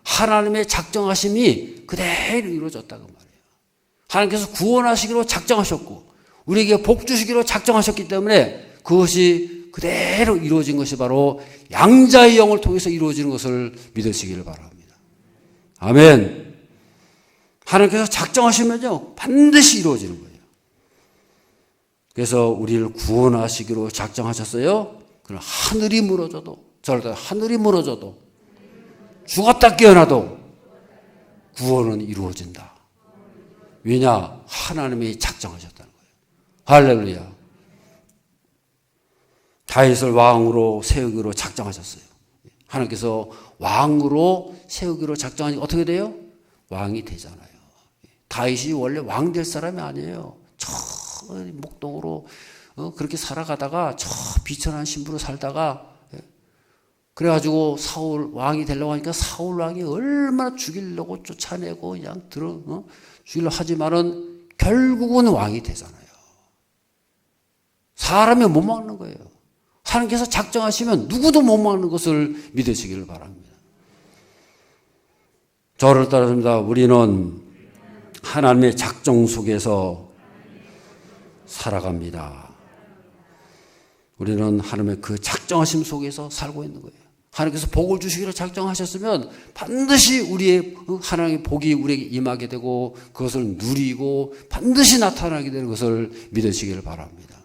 하나님의 작정하심이 그대로 이루어졌다고 말해요. 하나님께서 구원하시기로 작정하셨고 우리에게 복 주시기로 작정하셨기 때문에 그것이 그대로 이루어진 것이 바로 양자의 영을 통해서 이루어지는 것을 믿으시기를 바랍니다. 아멘. 하나님께서 작정하시면요, 반드시 이루어지는 거예요. 그래서 우리를 구원하시기로 작정하셨어요. 그럼 하늘이 무너져도, 하늘이 무너져도, 죽었다 깨어나도 구원은 이루어진다. 왜냐? 하나님이 작정하셨다는 거예요. 할렐루야. 다윗을 왕으로 세우기로 작정하셨어요. 하나님께서 왕으로 세우기로 작정하니까 어떻게 돼요? 왕이 되잖아요. 다윗이 원래 왕 될 사람이 아니에요. 저 목동으로 그렇게 살아가다가 저 비천한 신부로 살다가, 그래가지고 사울 왕이 되려고 하니까 사울 왕이 얼마나 죽이려고 쫓아내고 그냥 죽이려고 하지만은 결국은 왕이 되잖아요. 사람이 못 막는 거예요. 하나님께서 작정하시면 누구도 못 막는 것을 믿으시기를 바랍니다. 저를 따르십니다. 우리는 하나님의 작정 속에서 살아갑니다. 우리는 하나님의 그 작정하심 속에서 살고 있는 거예요. 하나님께서 복을 주시기로 작정하셨으면 반드시 우리의 하나님의 복이 우리에게 임하게 되고 그것을 누리고 반드시 나타나게 되는 것을 믿으시기를 바랍니다.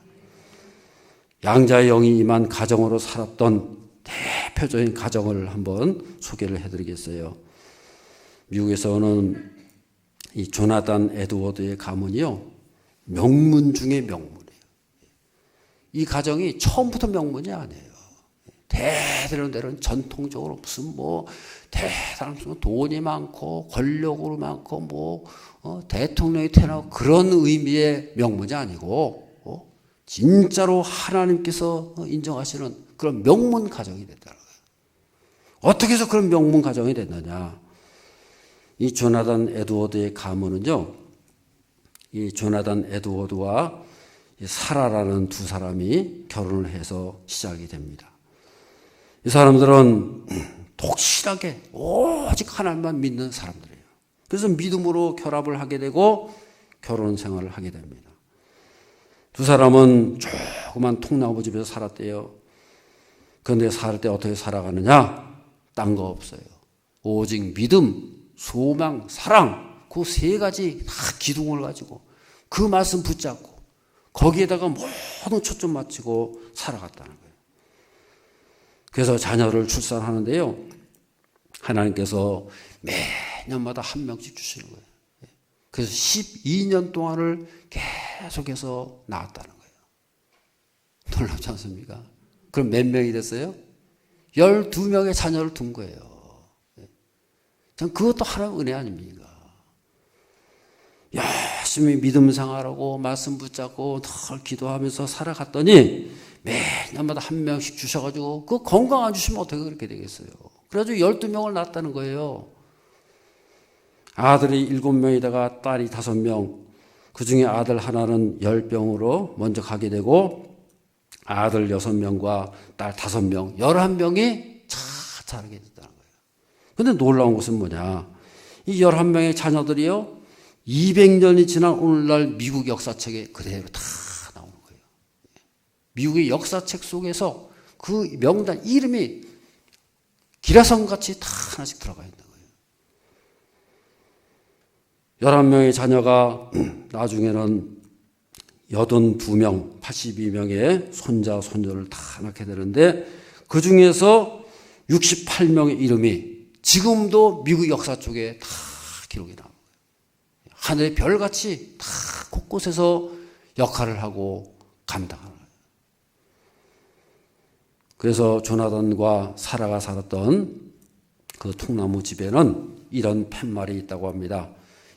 양자의 영이 임한 가정으로 살았던 대표적인 가정을 한번 소개를 해드리겠어요. 미국에서는 이 조나단 에드워드의 가문이요, 명문 중의 명문이에요. 이 가정이 처음부터 명문이 아니에요. 대대로대로 전통적으로 무슨 대단한 돈이 많고 권력으로 많고 대통령이 태어나고 그런 의미의 명문이 아니고 진짜로 하나님께서 인정하시는 그런 명문 가정이 됐다는 거예요. 어떻게 해서 그런 명문 가정이 됐느냐? 이 조나단 에드워드의 가문은요, 이 조나단 에드워드와 사라라는 두 사람이 결혼을 해서 시작이 됩니다. 이 사람들은 독실하게 오직 하나님만 믿는 사람들이에요. 그래서 믿음으로 결합을 하게 되고 결혼 생활을 하게 됩니다. 두 사람은 조그만 통나무 집에서 살았대요. 그런데 살 때 어떻게 살아가느냐? 딴 거 없어요. 오직 믿음, 소망, 사랑, 그 세 가지 다 기둥을 가지고 그 말씀 붙잡고 거기에다가 모든 초점 맞추고 살아갔다는 거예요. 그래서 자녀를 출산하는데요, 하나님께서 매년마다 한 명씩 주시는 거예요. 그래서 12년 동안을 계속해서 낳았다는 거예요. 놀랍지 않습니까? 그럼 몇 명이 됐어요? 12명의 자녀를 둔 거예요. 전 그것도 하나님의 은혜 아닙니까? 열심히 믿음 생활하고 말씀 붙잡고 늘 기도하면서 살아갔더니 매년마다 한 명씩 주셔가지고 그 건강 안 주시면 어떻게 그렇게 되겠어요? 그래가지고 12명을 낳았다는 거예요. 아들이 7명이다가 딸이 5명, 그 중에 아들 하나는 열병으로 먼저 가게 되고 아들 6명과 딸 5명, 11명이 자라게 됐다는 거예요. 그런데 놀라운 것은 뭐냐? 이 11명의 자녀들이요, 200년이 지난 오늘날 미국 역사책에 그대로 다 나오는 거예요. 미국의 역사책 속에서 그 명단 이름이 기라성같이 다 하나씩 들어가 있는 거예요. 11명의 자녀가 나중에는 82명, 82명의 손자, 손녀를 다 낳게 되는데 그 중에서 68명의 이름이 지금도 미국 역사 쪽에 다 기록이 나옵니다. 하늘의 별같이 다 곳곳에서 역할을 하고 감당하는 거예요. 그래서 조나단과 사라가 살았던 그 통나무 집에는 이런 팻말이 있다고 합니다.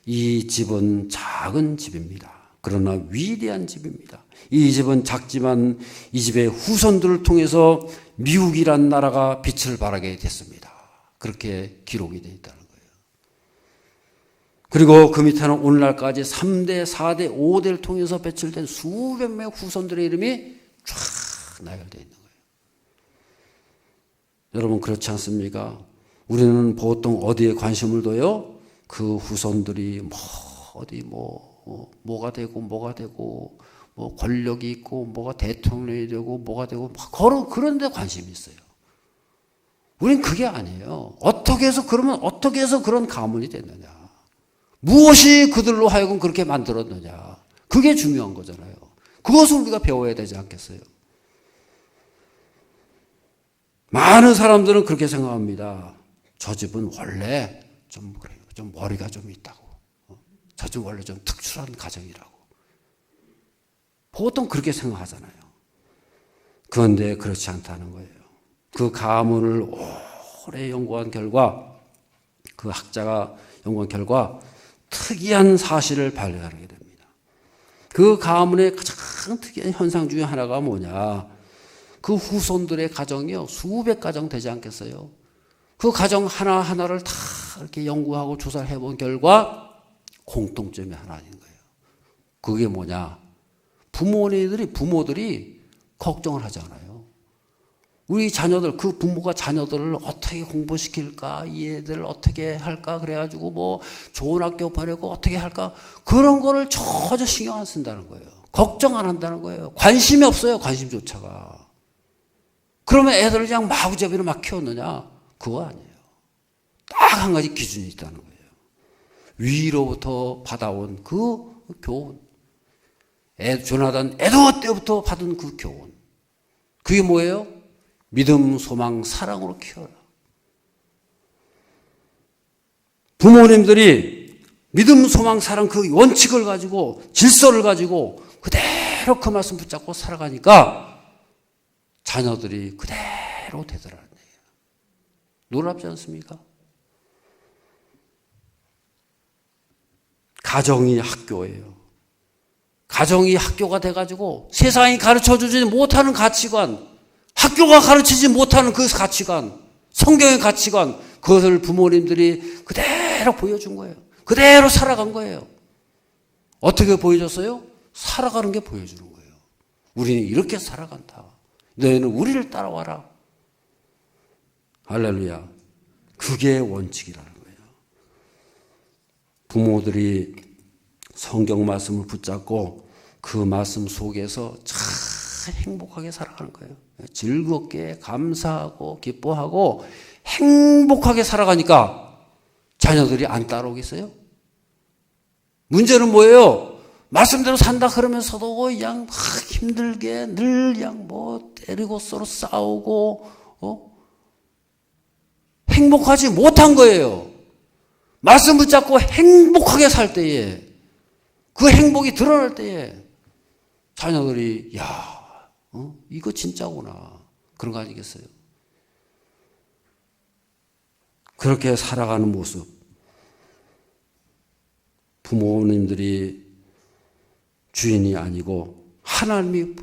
이 집은 작은 집입니다. 그러나 위대한 집입니다. 이 집은 작지만 이 집의 후손들을 통해서 미국이란 나라가 빛을 발하게 됐습니다. 그렇게 기록이 되어 있다는 거예요. 그리고 그 밑에는 오늘날까지 3대, 4대, 5대를 통해서 배출된 수백 명의 후손들의 이름이 쫙 나열되어 있는 거예요. 여러분 그렇지 않습니까? 우리는 보통 어디에 관심을 둬요? 그 후손들이 뭐가 되고 권력이 있고 뭐가 대통령이 되고 뭐가 되고 그런 데 관심이 있어요. 우린 그게 아니에요. 어떻게 해서 그런 가문이 됐느냐? 무엇이 그들로 하여금 그렇게 만들었느냐? 그게 중요한 거잖아요. 그것을 우리가 배워야 되지 않겠어요? 많은 사람들은 그렇게 생각합니다. 저 집은 원래 좀 그래요. 좀 머리가 좀 있다고. 저 좀 원래 좀 특출한 가정이라고. 보통 그렇게 생각하잖아요. 그런데 그렇지 않다는 거예요. 그 가문을 오래 연구한 결과, 그 학자가 연구한 결과 특이한 사실을 발견하게 됩니다. 그 가문의 가장 특이한 현상 중에 하나가 뭐냐? 그 후손들의 가정이요, 수백 가정 되지 않겠어요? 그 가정 하나하나를 다 이렇게 연구하고 조사를 해본 결과 공통점이 하나 있는 거예요. 그게 뭐냐? 부모들이 걱정을 하잖아요. 우리 자녀들, 그 부모가 자녀들을 어떻게 공부시킬까? 이 애들 어떻게 할까? 그래가지고 뭐 좋은 학교 보내고 어떻게 할까? 그런 거를 전혀 신경 안 쓴다는 거예요. 걱정 안 한다는 거예요. 관심이 없어요. 관심조차가. 그러면 애들을 그냥 마구잡이로 막 키웠느냐? 그거 아니에요. 딱 한 가지 기준이 있다는 거예요. 위로부터 받아온 그 교훈. 조나단 에드워 때부터 받은 그 교훈. 그게 뭐예요? 믿음, 소망, 사랑으로 키워라. 부모님들이 믿음, 소망, 사랑 그 원칙을 가지고 질서를 가지고 그대로 그 말씀 붙잡고 살아가니까 자녀들이 그대로 되더라는 얘기예요. 놀랍지 않습니까? 가정이 학교예요. 가정이 학교가 돼가지고 세상이 가르쳐주지 못하는 가치관, 학교가 가르치지 못하는 그 가치관, 성경의 가치관, 그것을 부모님들이 그대로 보여준 거예요. 그대로 살아간 거예요. 어떻게 보여줬어요? 살아가는 게 보여주는 거예요. 우리는 이렇게 살아간다. 너희는 우리를 따라와라. 할렐루야. 그게 원칙이라는 거예요. 부모들이 성경 말씀을 붙잡고 그 말씀 속에서 참 행복하게 살아가는 거예요. 즐겁게 감사하고 기뻐하고 행복하게 살아가니까 자녀들이 안 따라오겠어요? 문제는 뭐예요? 말씀대로 산다 그러면서도 그냥 막 힘들게 늘 그냥 뭐 때리고 서로 싸우고 행복하지 못한 거예요. 말씀 붙잡고 행복하게 살 때에, 그 행복이 드러날 때에 자녀들이 이거 진짜구나, 그런 거 아니겠어요? 그렇게 살아가는 모습, 부모님들이 주인이 아니고 하나님이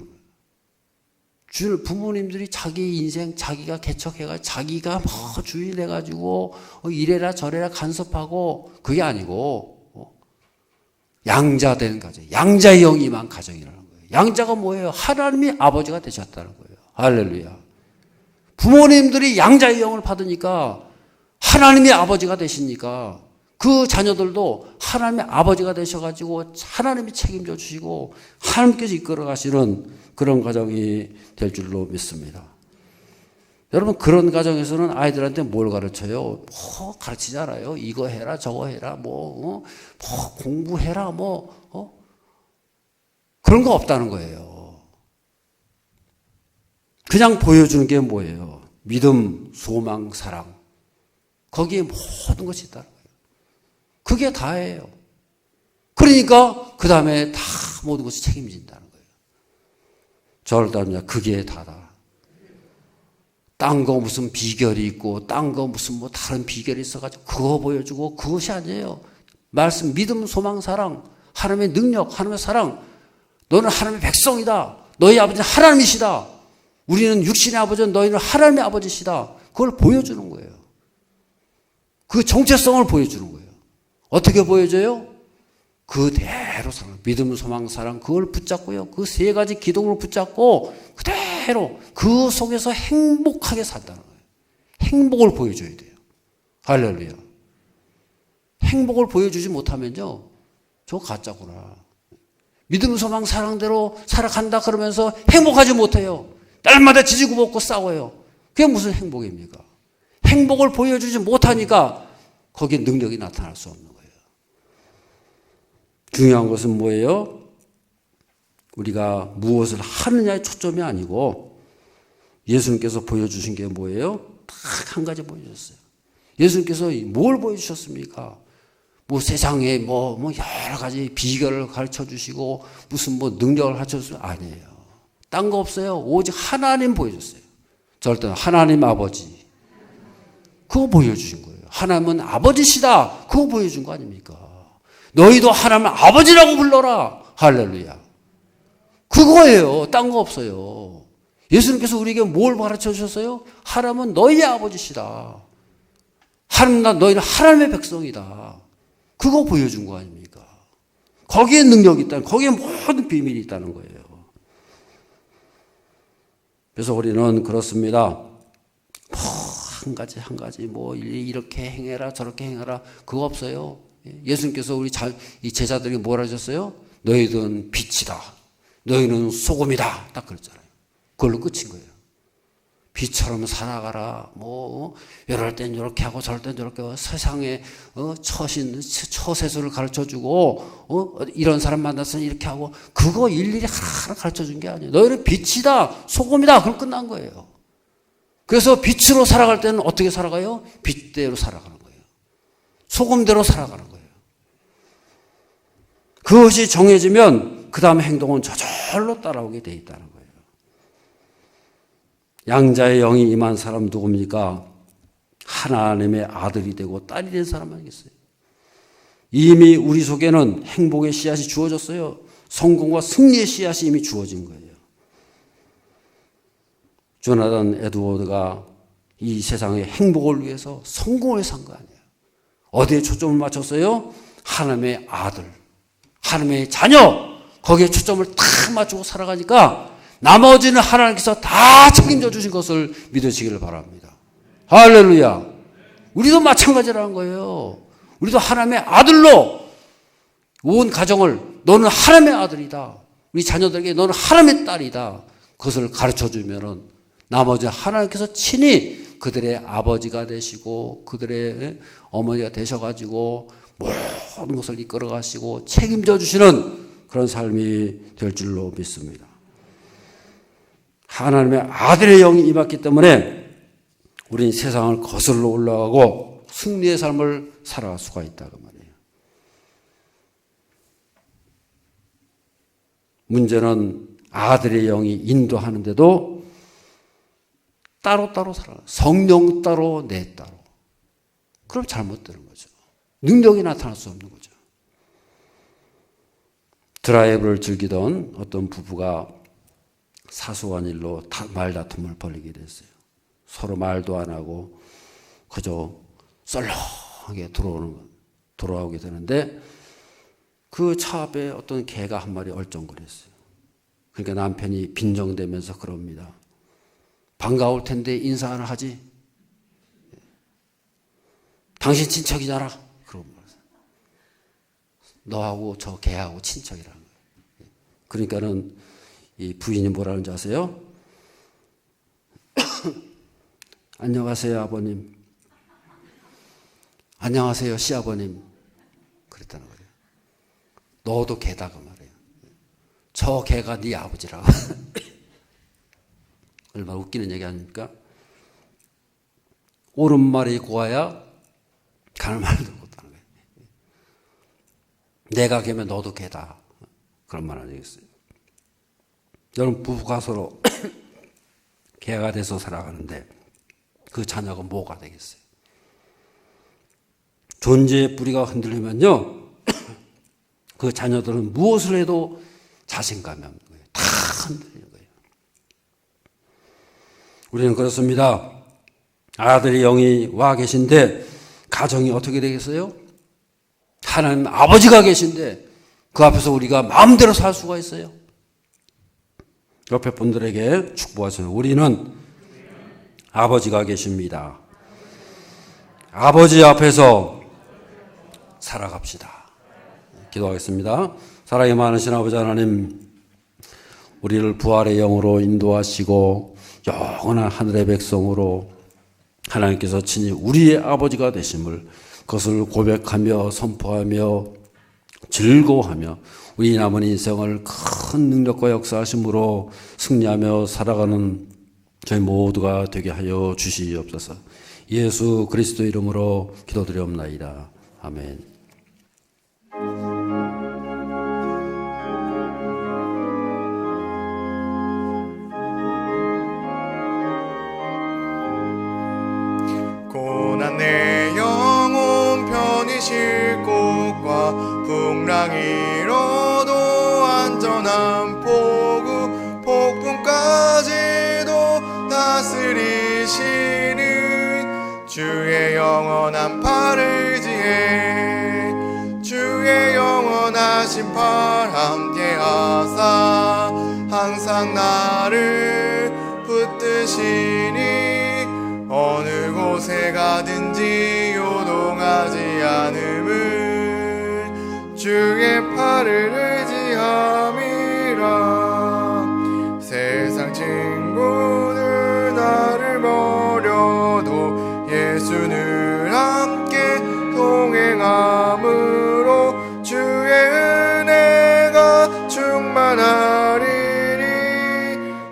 부모님들이 자기 인생 자기가 개척해가 자기가 뭐 주인 해가지고 이래라 저래라 간섭하고, 그게 아니고 양자 된 가정, 양자의 영이 임한 가정이라는 거예요. 양자가 뭐예요? 하나님이 아버지가 되셨다는 거예요. 할렐루야. 부모님들이 양자의 영을 받으니까 하나님이 아버지가 되시니까 그 자녀들도 하나님의 아버지가 되셔가지고 하나님이 책임져 주시고 하나님께서 이끌어 가시는 그런 가정이 될 줄로 믿습니다. 여러분, 그런 가정에서는 아이들한테 뭘 가르쳐요? 뭐 가르치지 않아요. 이거 해라 저거 해라 뭐 공부해라 그런 거 없다는 거예요. 그냥 보여주는 게 뭐예요? 믿음, 소망, 사랑. 거기에 모든 것이 있다는 거예요. 그게 다예요. 그러니까 그 다음에 다 모든 것이 책임진다는 거예요. 저를 따르면 그게 다다. 딴 거 무슨 비결이 있고 딴 거 무슨 뭐 다른 비결이 있어가지고 그거 보여주고, 그것이 아니에요. 말씀, 믿음, 소망, 사랑, 하나님의 능력, 하나님의 사랑. 너는 하나님의 백성이다. 너희 아버지는 하나님이시다. 우리는 육신의 아버지는 너희는 하나님의 아버지시다. 그걸 보여주는 거예요. 그 정체성을 보여주는 거예요. 어떻게 보여줘요? 그대로 사랑, 믿음, 소망, 사랑, 그걸 붙잡고요. 그 세 가지 기둥을 붙잡고 그대로 그 속에서 행복하게 산다는 거예요. 행복을 보여줘야 돼요. 할렐루야. 행복을 보여주지 못하면요, 저 가짜구나. 믿음, 소망, 사랑대로 살아간다 그러면서 행복하지 못해요. 날마다 지지고 볶고 싸워요. 그게 무슨 행복입니까? 행복을 보여주지 못하니까 거기에 능력이 나타날 수 없는 거예요. 중요한 것은 뭐예요? 우리가 무엇을 하느냐에 초점이 아니고 예수님께서 보여주신 게 뭐예요? 딱 한 가지 보여주셨어요. 예수님께서 뭘 보여주셨습니까? 뭐 세상에 뭐 여러 가지 비결을 가르쳐 주시고 무슨 뭐 능력을 가르쳐 주시고 아니에요. 딴 거 없어요. 오직 하나님 보여줬어요. 저럴 때는 하나님 아버지. 그거 보여주신 거예요. 하나님은 아버지시다. 그거 보여준 거 아닙니까? 너희도 하나님 아버지라고 불러라. 할렐루야. 그거예요. 딴 거 없어요. 예수님께서 우리에게 뭘 가르쳐 주셨어요? 하나님은 너희의 아버지시다. 하나님, 너희는 하나님의 백성이다. 그거 보여준 거 아닙니까? 거기에 능력이 있다는, 거기에 모든 비밀이 있다는 거예요. 그래서 우리는 그렇습니다. 한 가지 뭐 이렇게 행해라 저렇게 행해라 그거 없어요. 예수님께서 우리 이 제자들에게 뭐라 하셨어요? 너희들은 빛이다. 너희는 소금이다. 딱 그랬잖아요. 그걸로 끝인 거예요. 빛처럼 살아가라. 뭐 이럴 땐 이렇게 하고 저럴 땐 저렇게 하고 세상에 처세술을 가르쳐주고 이런 사람 만나서 이렇게 하고 그거 일일이 하나하나 가르쳐준 게 아니에요. 너희는 빛이다. 소금이다. 그럼 끝난 거예요. 그래서 빛으로 살아갈 때는 어떻게 살아가요? 빛대로 살아가는 거예요. 소금대로 살아가는 거예요. 그것이 정해지면 그 다음 행동은 저절로 따라오게 돼 있다는 거예요. 양자의 영이 임한 사람 누굽니까? 하나님의 아들이 되고 딸이 된 사람 아니겠어요? 이미 우리 속에는 행복의 씨앗이 주어졌어요. 성공과 승리의 씨앗이 이미 주어진 거예요. 조나단 에드워드가 이 세상의 행복을 위해서 성공을 산 거 아니에요. 어디에 초점을 맞췄어요? 하나님의 아들, 하나님의 자녀, 거기에 초점을 딱 맞추고 살아가니까 나머지는 하나님께서 다 책임져 주신 것을 믿으시기를 바랍니다. 할렐루야. 우리도 마찬가지라는 거예요. 우리도 하나님의 아들로 온 가정을 너는 하나님의 아들이다. 우리 자녀들에게 너는 하나님의 딸이다. 그것을 가르쳐 주면은 나머지 하나님께서 친히 그들의 아버지가 되시고 그들의 어머니가 되셔가지고 모든 것을 이끌어 가시고 책임져 주시는 그런 삶이 될 줄로 믿습니다. 하나님의 아들의 영이 임했기 때문에 우리는 세상을 거슬러 올라가고 승리의 삶을 살아갈 수가 있다고 말이에요. 문제는 아들의 영이 인도하는데도 따로따로 살아가요. 성령 따로 내 따로. 그럼 잘못되는 거죠. 능력이 나타날 수 없는 거죠. 드라이브를 즐기던 어떤 부부가 사소한 일로 말다툼을 벌이게 됐어요. 서로 말도 안 하고 그저 썰렁하게 돌아오게 되는데 그 차 앞에 어떤 개가 한 마리 얼쩡거렸어요. 그러니까 남편이 빈정대면서 그럽니다. 반가울 텐데 인사 하나 하지? 당신 친척이잖아. 그러고 말했어요. 너하고 저 개하고 친척이라는 거예요. 그러니까는 이 부인이 뭐라는 줄 아세요? 안녕하세요, 아버님. 안녕하세요, 시아버님. 그랬다는 거예요. 너도 개다 그 말이에요. 저 개가 네 아버지라고. 얼마나 웃기는 얘기 아닙니까? 옳은 말이 고와야 가는 말도 못하는 거예요. 내가 개면 너도 개다. 그런 말 아니겠어요? 여러분 부부가 서로 개가 돼서 살아가는데 그 자녀가 뭐가 되겠어요? 존재의 뿌리가 흔들리면요 그 자녀들은 무엇을 해도 자신감이 없는 거예요. 다 흔들리는 거예요. 우리는 그렇습니다. 아들의 영이 와 계신데 가정이 어떻게 되겠어요? 하나님 아버지가 계신데 그 앞에서 우리가 마음대로 살 수가 있어요? 옆에 분들에게 축복하세요. 우리는 아버지가 계십니다. 아버지 앞에서 살아갑시다. 기도하겠습니다. 사랑이 많으신 아버지 하나님, 우리를 부활의 영으로 인도하시고 영원한 하늘의 백성으로 하나님께서 친히 우리의 아버지가 되심을 그것을 고백하며 선포하며 즐거워하며 우리 남은 인생을 큰 능력과 역사하심으로 승리하며 살아가는 저희 모두가 되게 하여 주시옵소서. 예수 그리스도 이름으로 기도드리옵나이다. 아멘. 세상 잃어도 안전한 폭우 폭풍까지도 다스리시는 주의 영원한 팔을 지혜 주의 영원하신 팔 함께하사 항상 나를 붙드시니 어느 곳에 가든지 요동하지 않음은 주의 팔을 의지함이라. 세상 친구들 나를 버려도 예수는 함께 동행함으로 주의 은혜가 충만하리니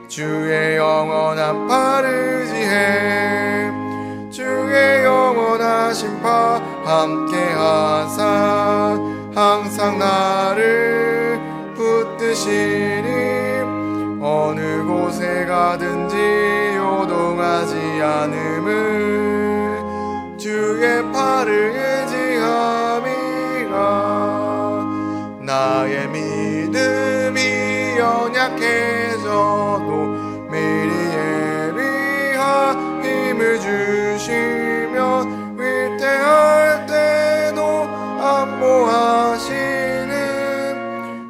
주의 영원한 팔을 지혜 주의 영원하신 팔 함께하사 항상 나를 붙드시니 어느 곳에 가든지 요동하지 않음은 주의 팔을 의지함이라. 나의 믿음이 연약해져도 미리 예비하 힘을 주시면 위태할 때도 안보하시는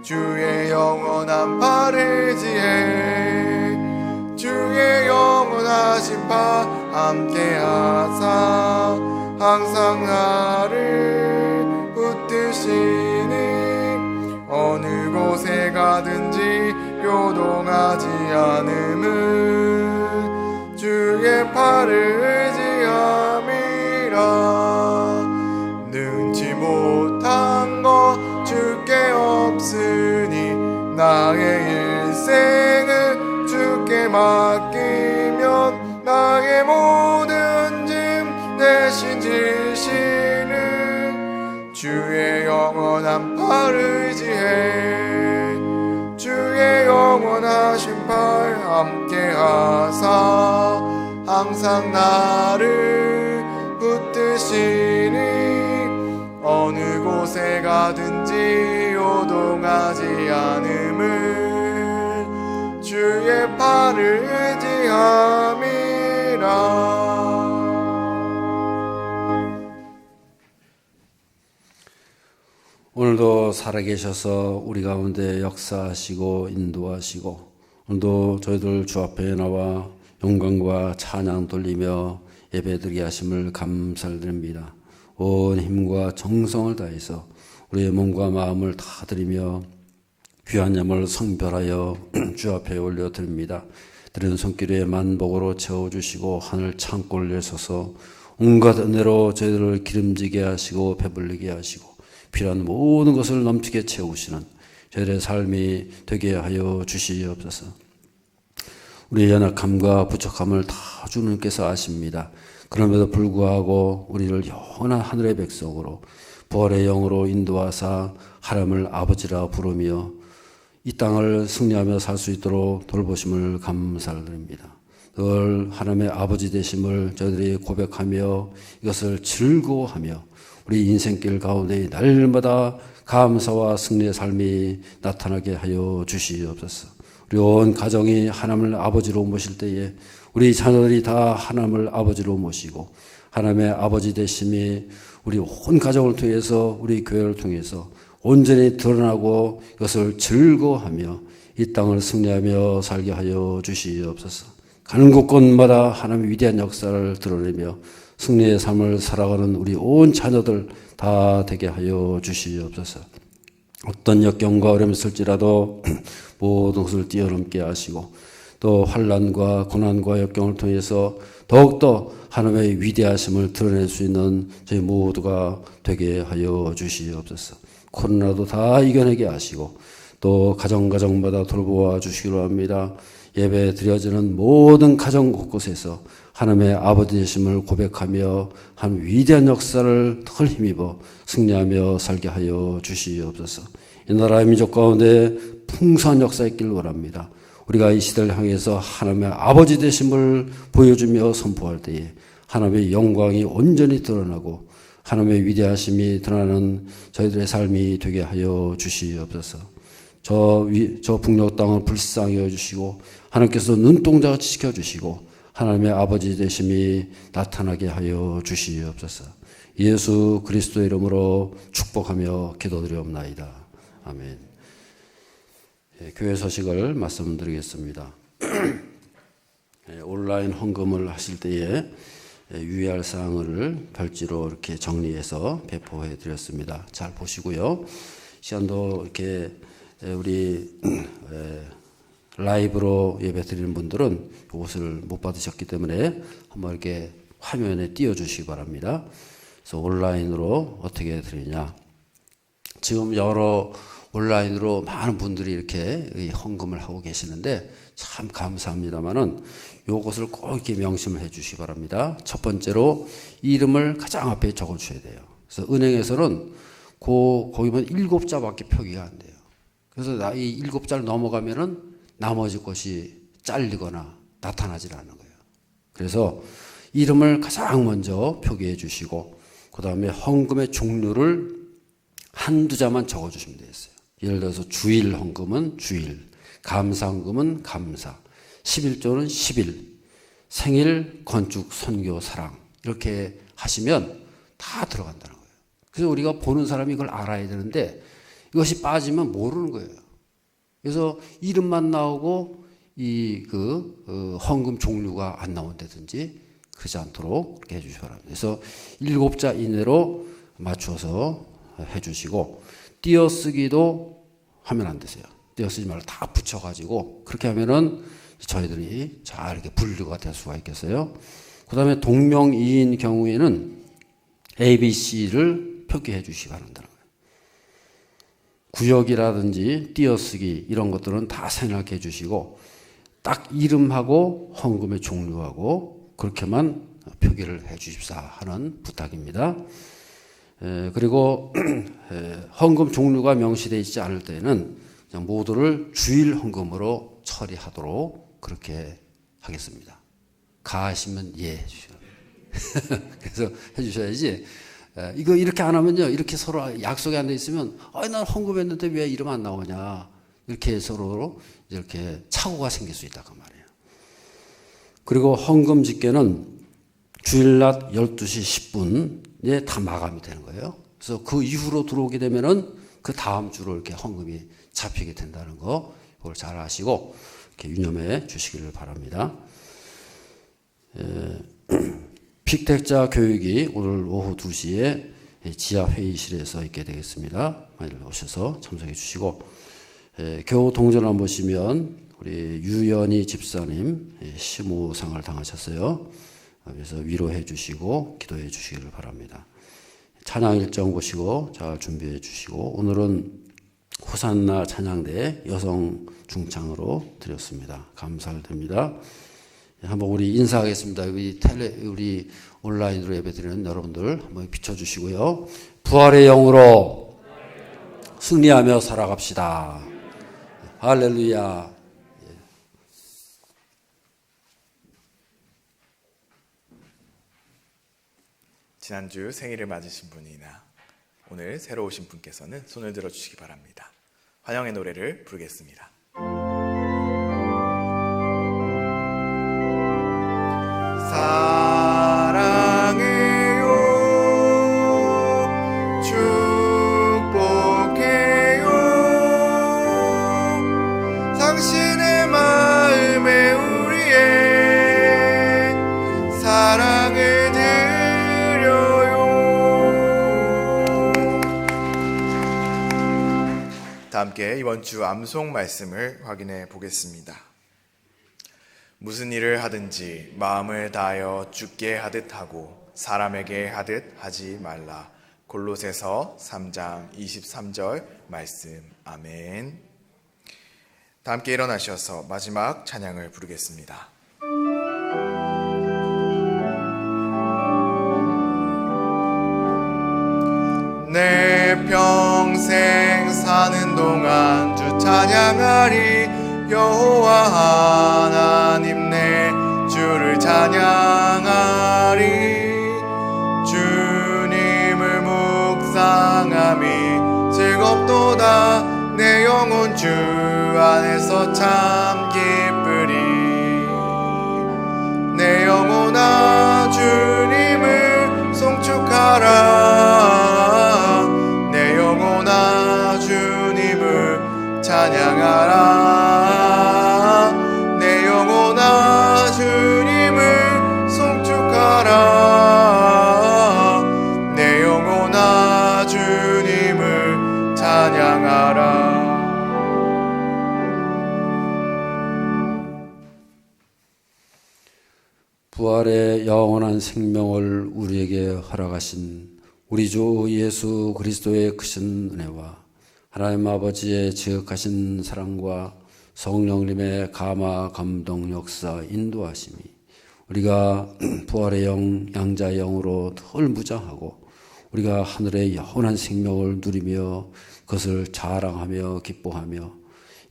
주의 영원한 팔을 지혜 주의 영원하신 팔 함께하사 항상 나를 붙드시니 어느 곳에 가든지 요동하지 않음은 주의 팔을 의지함이라. 능치 못한 것 주께 없으니 나의 일생을 주께 맡기면 나의 모든 짐 대신 지시는 주의 영원한 팔을 의지해 주의 영원하신 팔 함께하사 항상 나를 붙드시니 어느 곳에 가든지 요동하지 않음은 주의 팔을 의지함이라. 오늘도 살아계셔서 우리 가운데 역사하시고 인도하시고 오늘도 저희들 주 앞에 나와 영광과 찬양 돌리며 예배드리게 하심을 감사를 드립니다. 온 힘과 정성을 다해서 우리의 몸과 마음을 다 드리며 귀한 염을 성별하여 주 앞에 올려드립니다. 드린 손길에 만복으로 채워주시고 하늘 창고를 여셔서 온갖 은혜로 저희들을 기름지게 하시고 배불리게 하시고 필요한 모든 것을 넘치게 채우시는 저희의 삶이 되게 하여 주시옵소서. 우리의 연약함과 부족함을 다 주님께서 아십니다. 그럼에도 불구하고 우리를 영원한 하늘의 백성으로 부활의 영으로 인도하사 하나님을 아버지라 부르며 이 땅을 승리하며 살 수 있도록 돌보심을 감사를 드립니다. 늘 하나님의 아버지 되심을 저희들이 고백하며 이것을 즐거워하며 우리 인생길 가운데 날마다 감사와 승리의 삶이 나타나게 하여 주시옵소서. 우리 온 가정이 하나님을 아버지로 모실 때에 우리 자녀들이 다 하나님을 아버지로 모시고 하나님의 아버지 되심이 우리 온 가정을 통해서 우리 교회를 통해서 온전히 드러나고 이것을 즐거워하며 이 땅을 승리하며 살게 하여 주시옵소서. 가는 곳곳마다 하나님의 위대한 역사를 드러내며 승리의 삶을 살아가는 우리 온 자녀들 다 되게 하여 주시옵소서. 어떤 역경과 어려움이 있을지라도 모든 것을 뛰어넘게 하시고 또 환난과 고난과 역경을 통해서 더욱더 하나님의 위대하심을 드러낼 수 있는 저희 모두가 되게 하여 주시옵소서. 코로나도 다 이겨내게 하시고 또 가정마다 돌보아 주시기로 합니다. 예배 드려지는 모든 가정 곳곳에서 하나님의 아버지 되심을 고백하며 한 위대한 역사를 덜 힘입어 승리하며 살게 하여 주시옵소서. 이 나라의 민족 가운데 풍성한 역사 있길 원합니다. 우리가 이 시대를 향해서 하나님의 아버지 되심을 보여주며 선포할 때에 하나님의 영광이 온전히 드러나고 하나님의 위대하심이 드러나는 저희들의 삶이 되게 하여 주시옵소서. 저 북녘 땅을 불쌍히 여주시고 하나님께서 눈동자같이 지켜주시고 하나님의 아버지 되심이 나타나게 하여 주시옵소서. 예수 그리스도의 이름으로 축복하며 기도드리옵나이다. 아멘. 교회 소식을 말씀드리겠습니다. 온라인 헌금을 하실 때에 유의할 사항을 별지로 이렇게 정리해서 배포해 드렸습니다. 잘 보시고요. 시간도 이렇게 우리 라이브로 예배 드리는 분들은 이것을 못 받으셨기 때문에 한번 이렇게 화면에 띄워주시기 바랍니다. 그래서 온라인으로 어떻게 드리냐. 지금 여러 온라인으로 많은 분들이 이렇게 헌금을 하고 계시는데 참 감사합니다만은 요것을 꼭 이렇게 명심을 해 주시기 바랍니다. 첫 번째로 이름을 가장 앞에 적어 주셔야 돼요. 그래서 은행에서는 거기 보면 7자밖에 표기가 안 돼요. 그래서 이 7자를 넘어가면은 나머지 것이 잘리거나 나타나질 않는 거예요. 그래서 이름을 가장 먼저 표기해 주시고 그 다음에 헌금의 종류를 한두 자만 적어 주시면 되겠어요. 예를 들어서 주일 헌금은 주일, 감사 헌금은 감사, 11조는 11, 생일, 건축, 선교, 사랑 이렇게 하시면 다 들어간다는 거예요. 그래서 우리가 보는 사람이 이걸 알아야 되는데 이것이 빠지면 모르는 거예요. 그래서 이름만 나오고 헌금 종류가 안 나온다든지 그러지 않도록 그렇게 해주시기 바랍니다. 그래서 7자 이내로 맞춰서 해주시고 띄어쓰기도 하면 안 되세요. 띄어쓰지 말고 다 붙여가지고 그렇게 하면은 저희들이 잘 이렇게 분류가 될 수가 있겠어요. 그 다음에 동명이인 경우에는 ABC를 표기해 주시기 바란다는 거예요. 구역이라든지 띄어쓰기 이런 것들은 다 생략해 주시고 딱 이름하고 헌금의 종류하고 그렇게만 표기를 해 주십사 하는 부탁입니다. 그리고 헌금 종류가 명시되어 있지 않을 때는 그냥 모두를 주일 헌금으로 처리하도록 그렇게 하겠습니다. 가하시면 예 해주셔요. 그래서 해주셔야지. 이거 이렇게 안 하면요, 이렇게 서로 약속이 안 돼 있으면, 난 헌금했는데 왜 이름 안 나오냐, 이렇게 서로 이렇게 착오가 생길 수 있다 그 말이에요. 그리고 헌금 집계는 주일 낮 12시 10분에 다 마감이 되는 거예요. 그래서 그 이후로 들어오게 되면은 그 다음 주로 이렇게 헌금이 잡히게 된다는 거, 이걸 잘 아시고 이렇게 유념해 주시기를 바랍니다. 픽택자 교육이 오늘 오후 2시에 지하 회의실에서 있게 되겠습니다. 많이 오셔서 참석해 주시고, 교우 동전을 보시면 우리 유연희 집사님 심우상을 당하셨어요. 그래서 위로해 주시고 기도해 주시기를 바랍니다. 찬양 일정 보시고 잘 준비해 주시고, 오늘은 호산나 찬양대 여성 중창으로 드렸습니다. 감사를 드립니다. 한번 우리 인사하겠습니다. 우리 온라인으로 예배드리는 여러분들 한번 비춰주시고요. 부활의 영으로 승리하며 살아갑시다. 할렐루야. 지난주 생일을 맞으신 분이나 오늘 새로 오신 분께서는 손을 들어주시기 바랍니다. 환영의 노래를 부르겠습니다. 사랑해요, 축복해요, 당신의 마음에 우리의 사랑을 드려요. 다 함께 이번 주 암송 말씀을 확인해 보겠습니다. 무슨 일을 하든지 마음을 다하여 주께 하듯 하고 사람에게 하듯 하지 말라. 골로새서 3장 23절 말씀. 아멘. 다 함께 일어나셔서 마지막 찬양을 부르겠습니다. 내 평생 사는 동안 주 찬양하리. 여호와 하나님 내 주를 찬양하리. 주님을 영혼아 내 영혼 주 안에서 참 기쁘리. 내 영혼아 주님을 송축하라. 내 영혼아 주님을 찬양하라. 내 영혼아 주님을 송축하라. 내 영혼아 주님을 찬양하라. 부활의 영원한 생명을 우리에게 허락하신 우리 주 예수 그리스도의 크신 은혜와 하나님 아버지의 지극하신 사랑과 성령님의 감화 감동 역사 인도하심이 우리가 부활의 영 양자의 영으로 늘 무장하고 우리가 하늘의 영원한 생명을 누리며 그것을 자랑하며 기뻐하며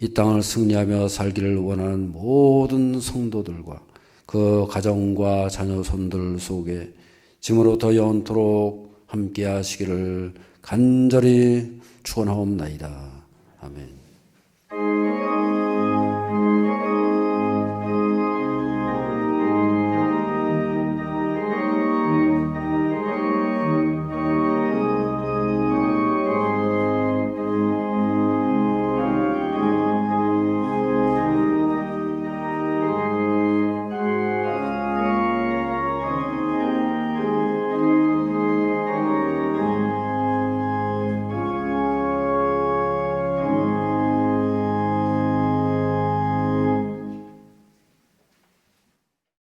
이 땅을 승리하며 살기를 원하는 모든 성도들과 그 가정과 자녀손들 속에 지금으로부터 영원토록 함께 하시기를 간절히 축원하옵나이다. 아멘.